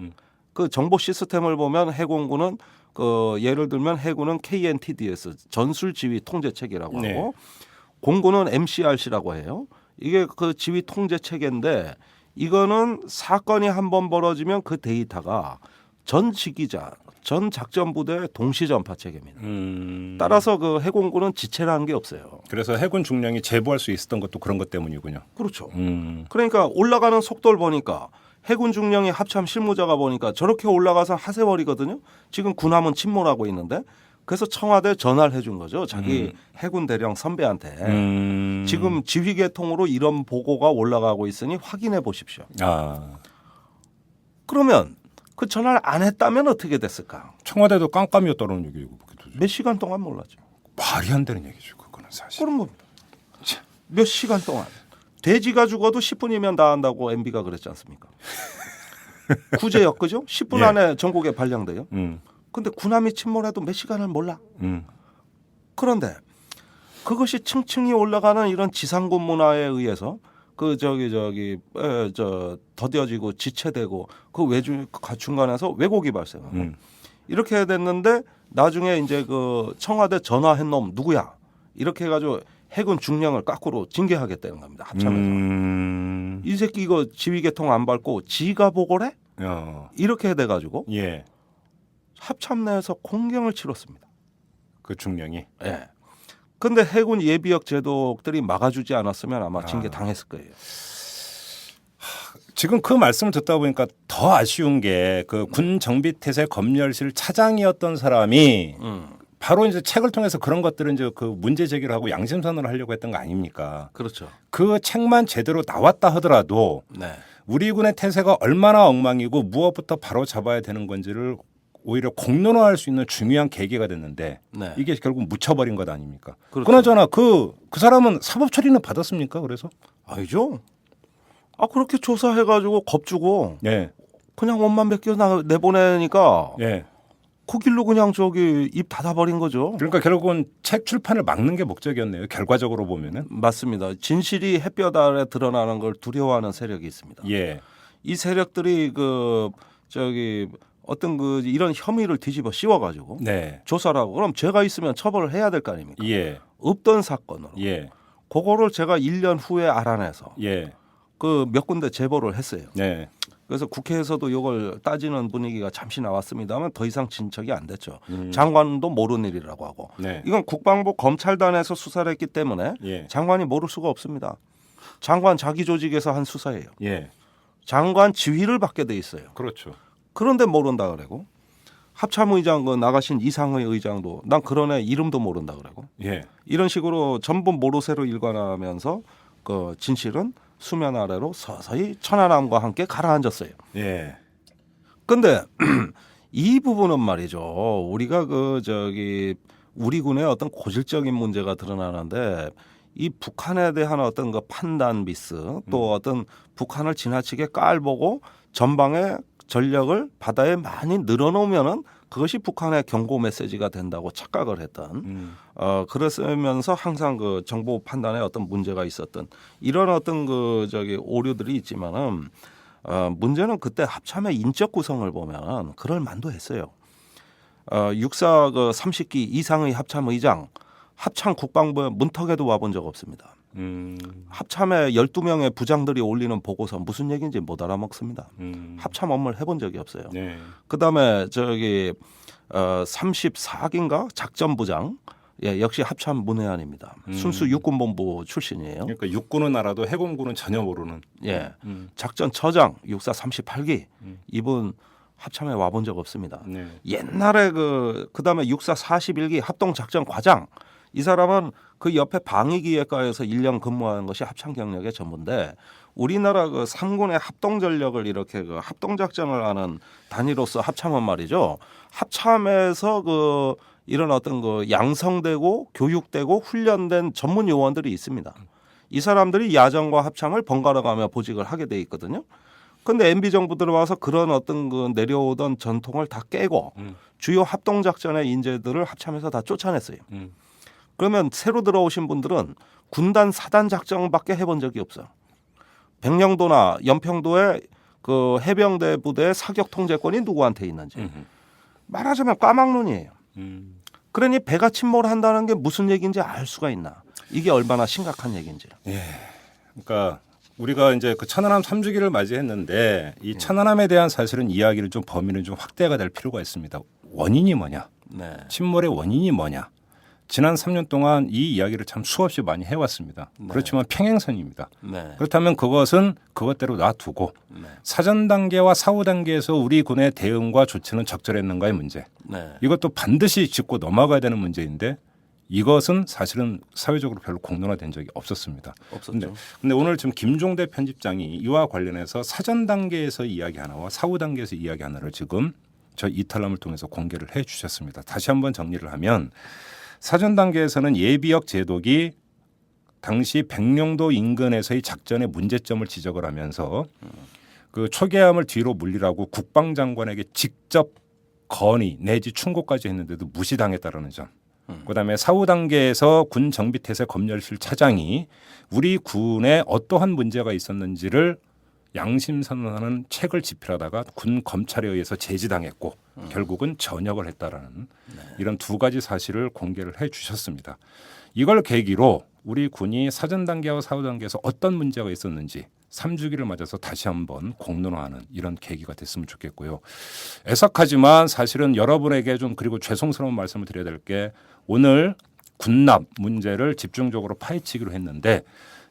그 정보 시스템을 보면 해공군은 그 예를 들면 해군은 KNTDS 전술 지휘 통제 체계라고 네. 하고 공군은 MCRC라고 해요. 이게 그 지휘 통제 체계인데 이거는 사건이 한번 벌어지면 그 데이터가 전 지휘자, 전 작전 부대의 동시 전파 체계입니다. 따라서 그 해공군은 지체라는 게 없어요. 그래서 해군 중령이 제보할 수 있었던 것도 그런 것 때문이군요. 그렇죠. 그러니까 올라가는 속도를 보니까 해군 중령이 합참 실무자가 보니까 저렇게 올라가서 하세월이거든요. 지금 군함은 침몰하고 있는데 그래서 청와대 전화를 해준 거죠. 자기 해군 대령 선배한테 지금 지휘 계통으로 이런 보고가 올라가고 있으니 확인해 보십시오. 아. 그러면 그 전화를 안 했다면 어떻게 됐을까? 청와대도 깜깜이었다는 얘기고 몇 시간 동안 몰랐죠. 말이 안 되는 얘기죠. 그거는 사실. 그런 겁니다. 몇 시간 동안. 돼지가 죽어도 10분이면 다 한다고 MB가 그랬지 않습니까? 구제역 그죠? 10분 예. 안에 전국에 발령돼요. 근데 군함이 침몰해도 몇 시간을 몰라. 그런데 그것이 층층이 올라가는 이런 지상군 문화에 의해서 그 더뎌지고 지체되고 그 중간에서 왜곡이 발생하고 이렇게 됐는데 나중에 이제 그 청와대 전화한 놈 누구야 이렇게 해가지고 해군 중령을 거꾸로 징계하겠다는 겁니다. 합참에서 이 새끼 이거 지휘 계통 안 밟고 지가 보고를 해? 이렇게 돼가지고 예. 합참 내에서 공경을 치렀습니다. 그 중령이. 예. 근데 해군 예비역 제독들이 막아주지 않았으면 아마 징계 당했을 거예요. 지금 그 말씀을 듣다 보니까 더 아쉬운 게 그 군 정비태세 검열실 차장이었던 사람이 바로 이제 책을 통해서 그런 것들은 이제 그 문제 제기를 하고 양심선언을 하려고 했던 거 아닙니까? 그렇죠. 그 책만 제대로 나왔다 하더라도 네. 우리 군의 태세가 얼마나 엉망이고 무엇부터 바로 잡아야 되는 건지를 오히려 공론화할 수 있는 중요한 계기가 됐는데 네. 이게 결국 묻혀버린 것 아닙니까? 그렇죠. 그나저나 그 사람은 사법 처리는 받았습니까? 그래서? 아니죠. 그렇게 조사해가지고 겁주고 예. 그냥 옷만 벗겨 내보내니까 예. 그 길로 그냥 입 닫아버린 거죠. 그러니까 결국은 책 출판을 막는 게 목적이었네요. 결과적으로 보면은. 맞습니다. 진실이 햇볕 아래 드러나는 걸 두려워하는 세력이 있습니다. 예. 이 세력들이 어떤 이런 혐의를 뒤집어 씌워가지고 네. 조사를 하고 그럼 죄가 있으면 처벌을 해야 될 거 아닙니까? 예. 없던 사건으로. 예. 그거를 제가 1년 후에 알아내서 예. 그 몇 군데 제보를 했어요. 네. 그래서 국회에서도 이걸 따지는 분위기가 잠시 나왔습니다만 더 이상 진척이 안 됐죠. 장관도 모르는 일이라고 하고 네. 이건 국방부 검찰단에서 수사를 했기 때문에 예. 장관이 모를 수가 없습니다. 장관 자기 조직에서 한 수사예요. 예. 장관 지휘를 받게 돼 있어요. 그렇죠. 그런데 모른다 그러고 합참의장 그 나가신 이상의 의장도 난 그런 애 이름도 모른다 그러고 예. 이런 식으로 전부 모로세로 일관하면서 그 진실은 수면 아래로 서서히 천안함과 함께 가라앉았어요. 예. 근데 이 부분은 말이죠. 우리가 우리 군의 어떤 고질적인 문제가 드러나는데 이 북한에 대한 어떤 그 판단 미스 또 어떤 북한을 지나치게 깔보고 전방의 전력을 바다에 많이 늘어놓으면은 그것이 북한의 경고 메시지가 된다고 착각을 했던 그랬으면서 항상 그 정보 판단에 어떤 문제가 있었던 이런 어떤 오류들이 있지만은 문제는 그때 합참의 인적 구성을 보면 그럴 만도 했어요. 육사 그 30기 이상의 합참의장 합참 국방부 문턱에도 와본 적 없습니다. 합참에 12명의 부장들이 올리는 보고서 무슨 얘기인지 못 알아먹습니다. 합참 업무를 해본 적이 없어요. 네. 그다음에 34기인가 작전부장 역시 합참 문외한입니다. 순수 육군본부 출신이에요. 그러니까 육군은 알아도 해군군은 전혀 모르는. 예, 작전처장 육사 38기 이분 합참에 와본 적 없습니다. 네. 옛날에 그다음에 육사 41기 합동작전과장 이 사람은 그 옆에 방위기획과에서 1년 근무하는 것이 합참 경력의 전부인데 우리나라 그 3군의 합동전력을 이렇게 그 합동작전을 하는 단위로서 합참은 말이죠. 합참에서 이런 어떤 양성되고 교육되고 훈련된 전문 요원들이 있습니다. 이 사람들이 야전과 합참을 번갈아가며 보직을 하게 돼 있거든요. 근데 MB 정부 들어와서 그런 어떤 내려오던 전통을 다 깨고 주요 합동작전의 인재들을 합참에서 다 쫓아냈어요. 그러면 새로 들어오신 분들은 군단 사단 작전밖에 해본 적이 없어요. 백령도나 연평도의 그 해병대 부대의 사격 통제권이 누구한테 있는지 말하자면 까막눈이에요. 그러니 배가 침몰한다는 게 무슨 얘기인지 알 수가 있나? 이게 얼마나 심각한 얘기인지. 예. 그러니까 우리가 이제 그 천안함 3주기를 맞이했는데 이 천안함에 대한 사실은 이야기를 좀 범위는 좀 확대가 될 필요가 있습니다. 원인이 뭐냐? 네. 침몰의 원인이 뭐냐? 지난 3년 동안 이 이야기를 참 수없이 많이 해왔습니다. 네. 그렇지만 평행선입니다. 네. 그렇다면 그것은 그것대로 놔두고 네. 사전 단계와 사후 단계에서 우리 군의 대응과 조치는 적절했는가의 문제. 네. 이것도 반드시 짚고 넘어가야 되는 문제인데 이것은 사실은 사회적으로 별로 공론화된 적이 없었습니다. 없었죠. 근데 오늘 지금 김종대 편집장이 이와 관련해서 사전 단계에서 이야기 하나와 사후 단계에서 이야기 하나를 지금 저 이탈남을 통해서 공개를 해 주셨습니다. 다시 한번 정리를 하면 사전 단계에서는 예비역 제독이 당시 백령도 인근에서의 작전의 문제점을 지적을 하면서 그 초계함을 뒤로 물리라고 국방장관에게 직접 건의 내지 충고까지 했는데도 무시당했다라는 점. 그다음에 사후 단계에서 군 정비태세 검열실 차장이 우리 군에 어떠한 문제가 있었는지를 양심선언하는 책을 집필하다가 군 검찰에 의해서 제지당했고 결국은 전역을 했다라는 이런 두 가지 사실을 공개를 해 주셨습니다. 이걸 계기로 우리 군이 사전 단계와 사후 단계에서 어떤 문제가 있었는지 3주기를 맞아서 다시 한번 공론화하는 이런 계기가 됐으면 좋겠고요. 애석하지만 사실은 여러분에게 좀 그리고 죄송스러운 말씀을 드려야 될 게 오늘 군납 문제를 집중적으로 파헤치기로 했는데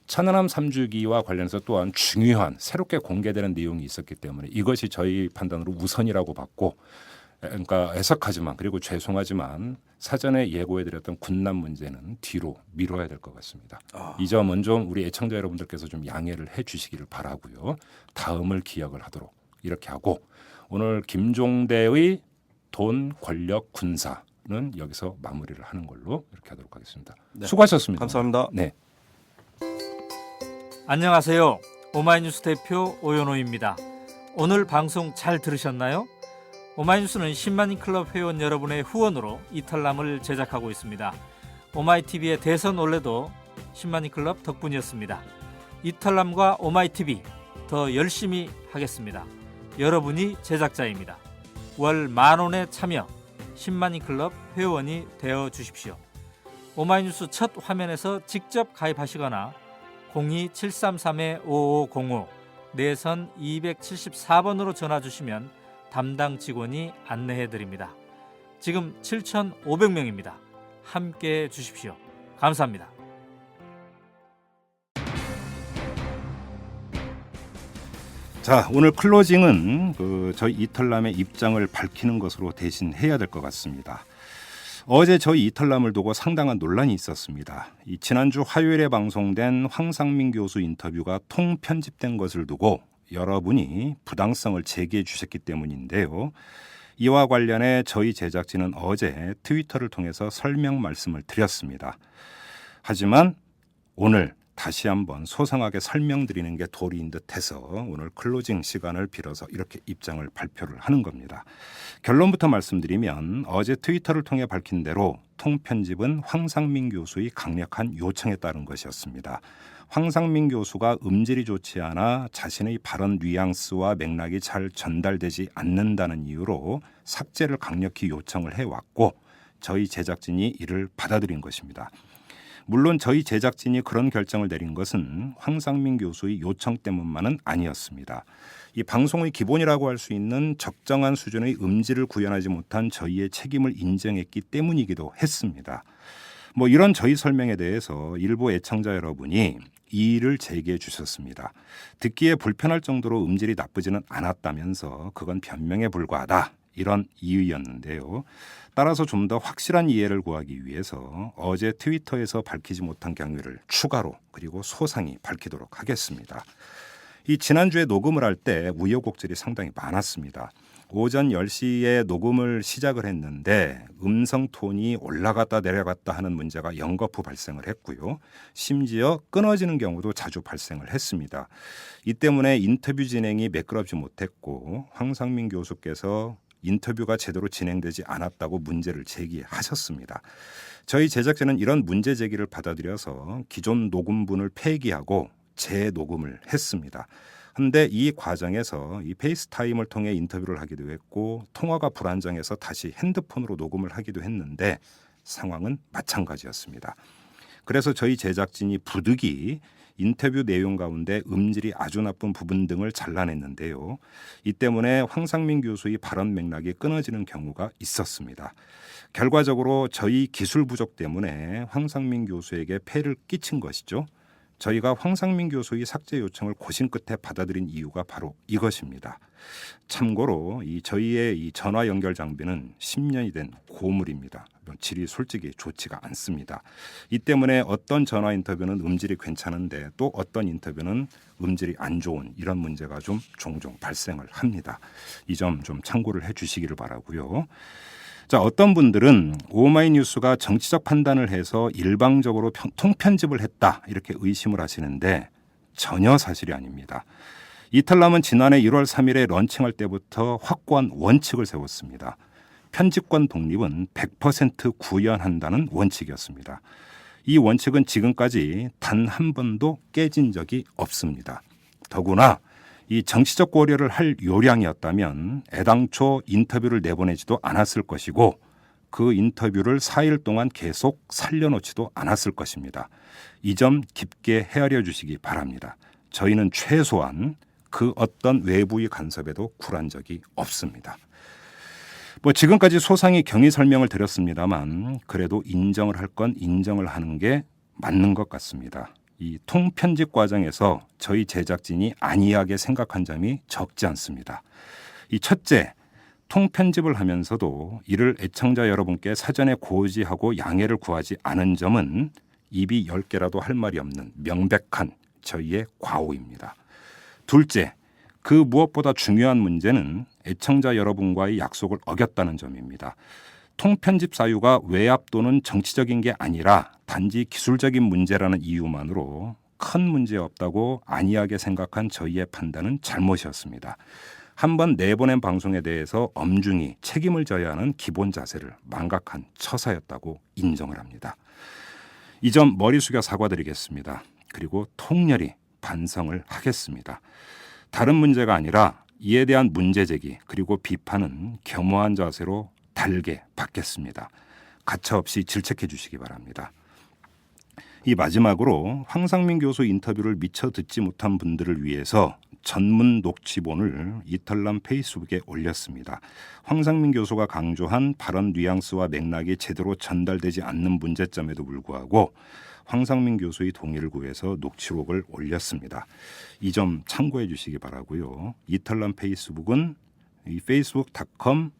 천안함 3주기와 관련해서 또한 중요한 새롭게 공개되는 내용이 있었기 때문에 이것이 저희 판단으로 우선이라고 봤고 그러니까 애석하지만 그리고 죄송하지만 사전에 예고해드렸던 군납 문제는 뒤로 미뤄야 될 것 같습니다. 이 점은 좀 우리 애청자 여러분들께서 좀 양해를 해 주시기를 바라고요. 다음을 기약을 하도록 이렇게 하고 오늘 김종대의 돈, 권력, 군사는 여기서 마무리를 하는 걸로 이렇게 하도록 하겠습니다. 네. 수고하셨습니다. 감사합니다. 네. 안녕하세요. 오마이뉴스 대표 오연호입니다. 오늘 방송 잘 들으셨나요? 오마이뉴스는 10만인 클럽 회원 여러분의 후원으로 이탈남을 제작하고 있습니다. 오마이TV의 대선 올레도 10만인 클럽 덕분이었습니다. 이탈남과 오마이TV 더 열심히 하겠습니다. 여러분이 제작자입니다. 월 10,000원에 참여 10만인 클럽 회원이 되어 주십시오. 오마이뉴스 첫 화면에서 직접 가입하시거나 02-733-5505 내선 274번으로 전화 주시면 담당 직원이 안내해 드립니다. 지금 7,500명입니다. 함께해 주십시오. 감사합니다. 자, 오늘 클로징은 저희 이털남의 입장을 밝히는 것으로 대신 해야 될 것 같습니다. 어제 저희 이털남을 두고 상당한 논란이 있었습니다. 지난주 화요일에 방송된 황상민 교수 인터뷰가 통편집된 것을 두고 여러분이 부당성을 제기해 주셨기 때문인데요. 이와 관련해 저희 제작진은 어제 트위터를 통해서 설명 말씀을 드렸습니다. 하지만 오늘 다시 한번 소상하게 설명드리는 게 도리인 듯해서 오늘 클로징 시간을 빌어서 이렇게 입장을 발표를 하는 겁니다. 결론부터 말씀드리면 어제 트위터를 통해 밝힌 대로 통편집은 황상민 교수의 강력한 요청에 따른 것이었습니다. 황상민 교수가 음질이 좋지 않아 자신의 발언 뉘앙스와 맥락이 잘 전달되지 않는다는 이유로 삭제를 강력히 요청을 해왔고 저희 제작진이 이를 받아들인 것입니다. 물론 저희 제작진이 그런 결정을 내린 것은 황상민 교수의 요청 때문만은 아니었습니다. 이 방송의 기본이라고 할 수 있는 적정한 수준의 음질을 구현하지 못한 저희의 책임을 인정했기 때문이기도 했습니다. 이런 저희 설명에 대해서 일부 애청자 여러분이 이의를 제기해 주셨습니다. 듣기에 불편할 정도로 음질이 나쁘지는 않았다면서 그건 변명에 불과하다. 이런 이유였는데요. 따라서 좀 더 확실한 이해를 구하기 위해서 어제 트위터에서 밝히지 못한 경위를 추가로 그리고 소상히 밝히도록 하겠습니다. 지난주에 녹음을 할 때 우여곡절이 상당히 많았습니다. 오전 10시에 녹음을 시작을 했는데 음성 톤이 올라갔다 내려갔다 하는 문제가 연거푸 발생을 했고요. 심지어 끊어지는 경우도 자주 발생을 했습니다. 이 때문에 인터뷰 진행이 매끄럽지 못했고 황상민 교수께서 인터뷰가 제대로 진행되지 않았다고 문제를 제기하셨습니다. 저희 제작진은 이런 문제 제기를 받아들여서 기존 녹음분을 폐기하고 재녹음을 했습니다. 그런데 이 과정에서 이 페이스타임을 통해 인터뷰를 하기도 했고 통화가 불안정해서 다시 핸드폰으로 녹음을 하기도 했는데 상황은 마찬가지였습니다. 그래서 저희 제작진이 부득이 인터뷰 내용 가운데 음질이 아주 나쁜 부분 등을 잘라냈는데요. 이 때문에 황상민 교수의 발언 맥락이 끊어지는 경우가 있었습니다. 결과적으로 저희 기술 부족 때문에 황상민 교수에게 폐를 끼친 것이죠. 저희가 황상민 교수의 삭제 요청을 고심 끝에 받아들인 이유가 바로 이것입니다. 참고로 저희의 이 전화 연결 장비는 10년이 된 고물입니다. 질이 솔직히 좋지가 않습니다. 이 때문에 어떤 전화 인터뷰는 음질이 괜찮은데 또 어떤 인터뷰는 음질이 안 좋은 이런 문제가 좀 종종 발생을 합니다. 이 점 좀 참고를 해 주시기를 바라고요. 자, 어떤 분들은 오마이뉴스가 정치적 판단을 해서 일방적으로 통편집을 했다 이렇게 의심을 하시는데 전혀 사실이 아닙니다. 이탈남은 지난해 1월 3일에 런칭할 때부터 확고한 원칙을 세웠습니다. 편집권 독립은 100% 구현한다는 원칙이었습니다. 이 원칙은 지금까지 단 한 번도 깨진 적이 없습니다. 더구나 이 정치적 고려를 할 요량이었다면 애당초 인터뷰를 내보내지도 않았을 것이고 그 인터뷰를 4일 동안 계속 살려놓지도 않았을 것입니다. 이 점 깊게 헤아려 주시기 바랍니다. 저희는 최소한 그 어떤 외부의 간섭에도 굴한 적이 없습니다. 지금까지 소상히 경위 설명을 드렸습니다만 그래도 인정을 할 건 인정을 하는 게 맞는 것 같습니다. 이 통편집 과정에서 저희 제작진이 안이하게 생각한 점이 적지 않습니다. 첫째, 통편집을 하면서도 이를 애청자 여러분께 사전에 고지하고 양해를 구하지 않은 점은 입이 10개라도 할 말이 없는 명백한 저희의 과오입니다. 둘째, 그 무엇보다 중요한 문제는 애청자 여러분과의 약속을 어겼다는 점입니다. 통편집 사유가 외압 또는 정치적인 게 아니라 단지 기술적인 문제라는 이유만으로 큰 문제 없다고 안이하게 생각한 저희의 판단은 잘못이었습니다. 한번 내보낸 방송에 대해서 엄중히 책임을 져야 하는 기본 자세를 망각한 처사였다고 인정을 합니다. 이 점 머리 숙여 사과드리겠습니다. 그리고 통렬히 반성을 하겠습니다. 다른 문제가 아니라 이에 대한 문제 제기 그리고 비판은 겸허한 자세로 달게 받겠습니다. 가차없이 질책해 주시기 바랍니다. 이 마지막으로 황상민 교수 인터뷰를 미처 듣지 못한 분들을 위해서 전문 녹취본을 이탈남 페이스북에 올렸습니다. 황상민 교수가 강조한 발언 뉘앙스와 맥락이 제대로 전달되지 않는 문제점에도 불구하고 황상민 교수의 동의를 구해서 녹취록을 올렸습니다. 이 점 참고해 주시기 바라고요. 이탈남 페이스북은 이 facebook.com/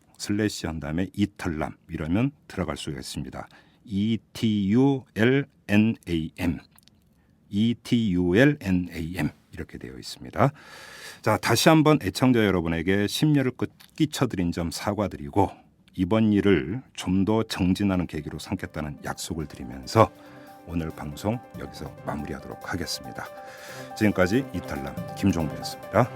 한 다음에 이탈남 이러면 들어갈 수가 있습니다. ETULNAM 이렇게 되어 있습니다. 자, 다시 한번 애청자 여러분에게 심려를 끼쳐드린 점 사과드리고 이번 일을 좀 더 정진하는 계기로 삼겠다는 약속을 드리면서 오늘 방송 여기서 마무리하도록 하겠습니다. 지금까지 이탈남 김종배였습니다.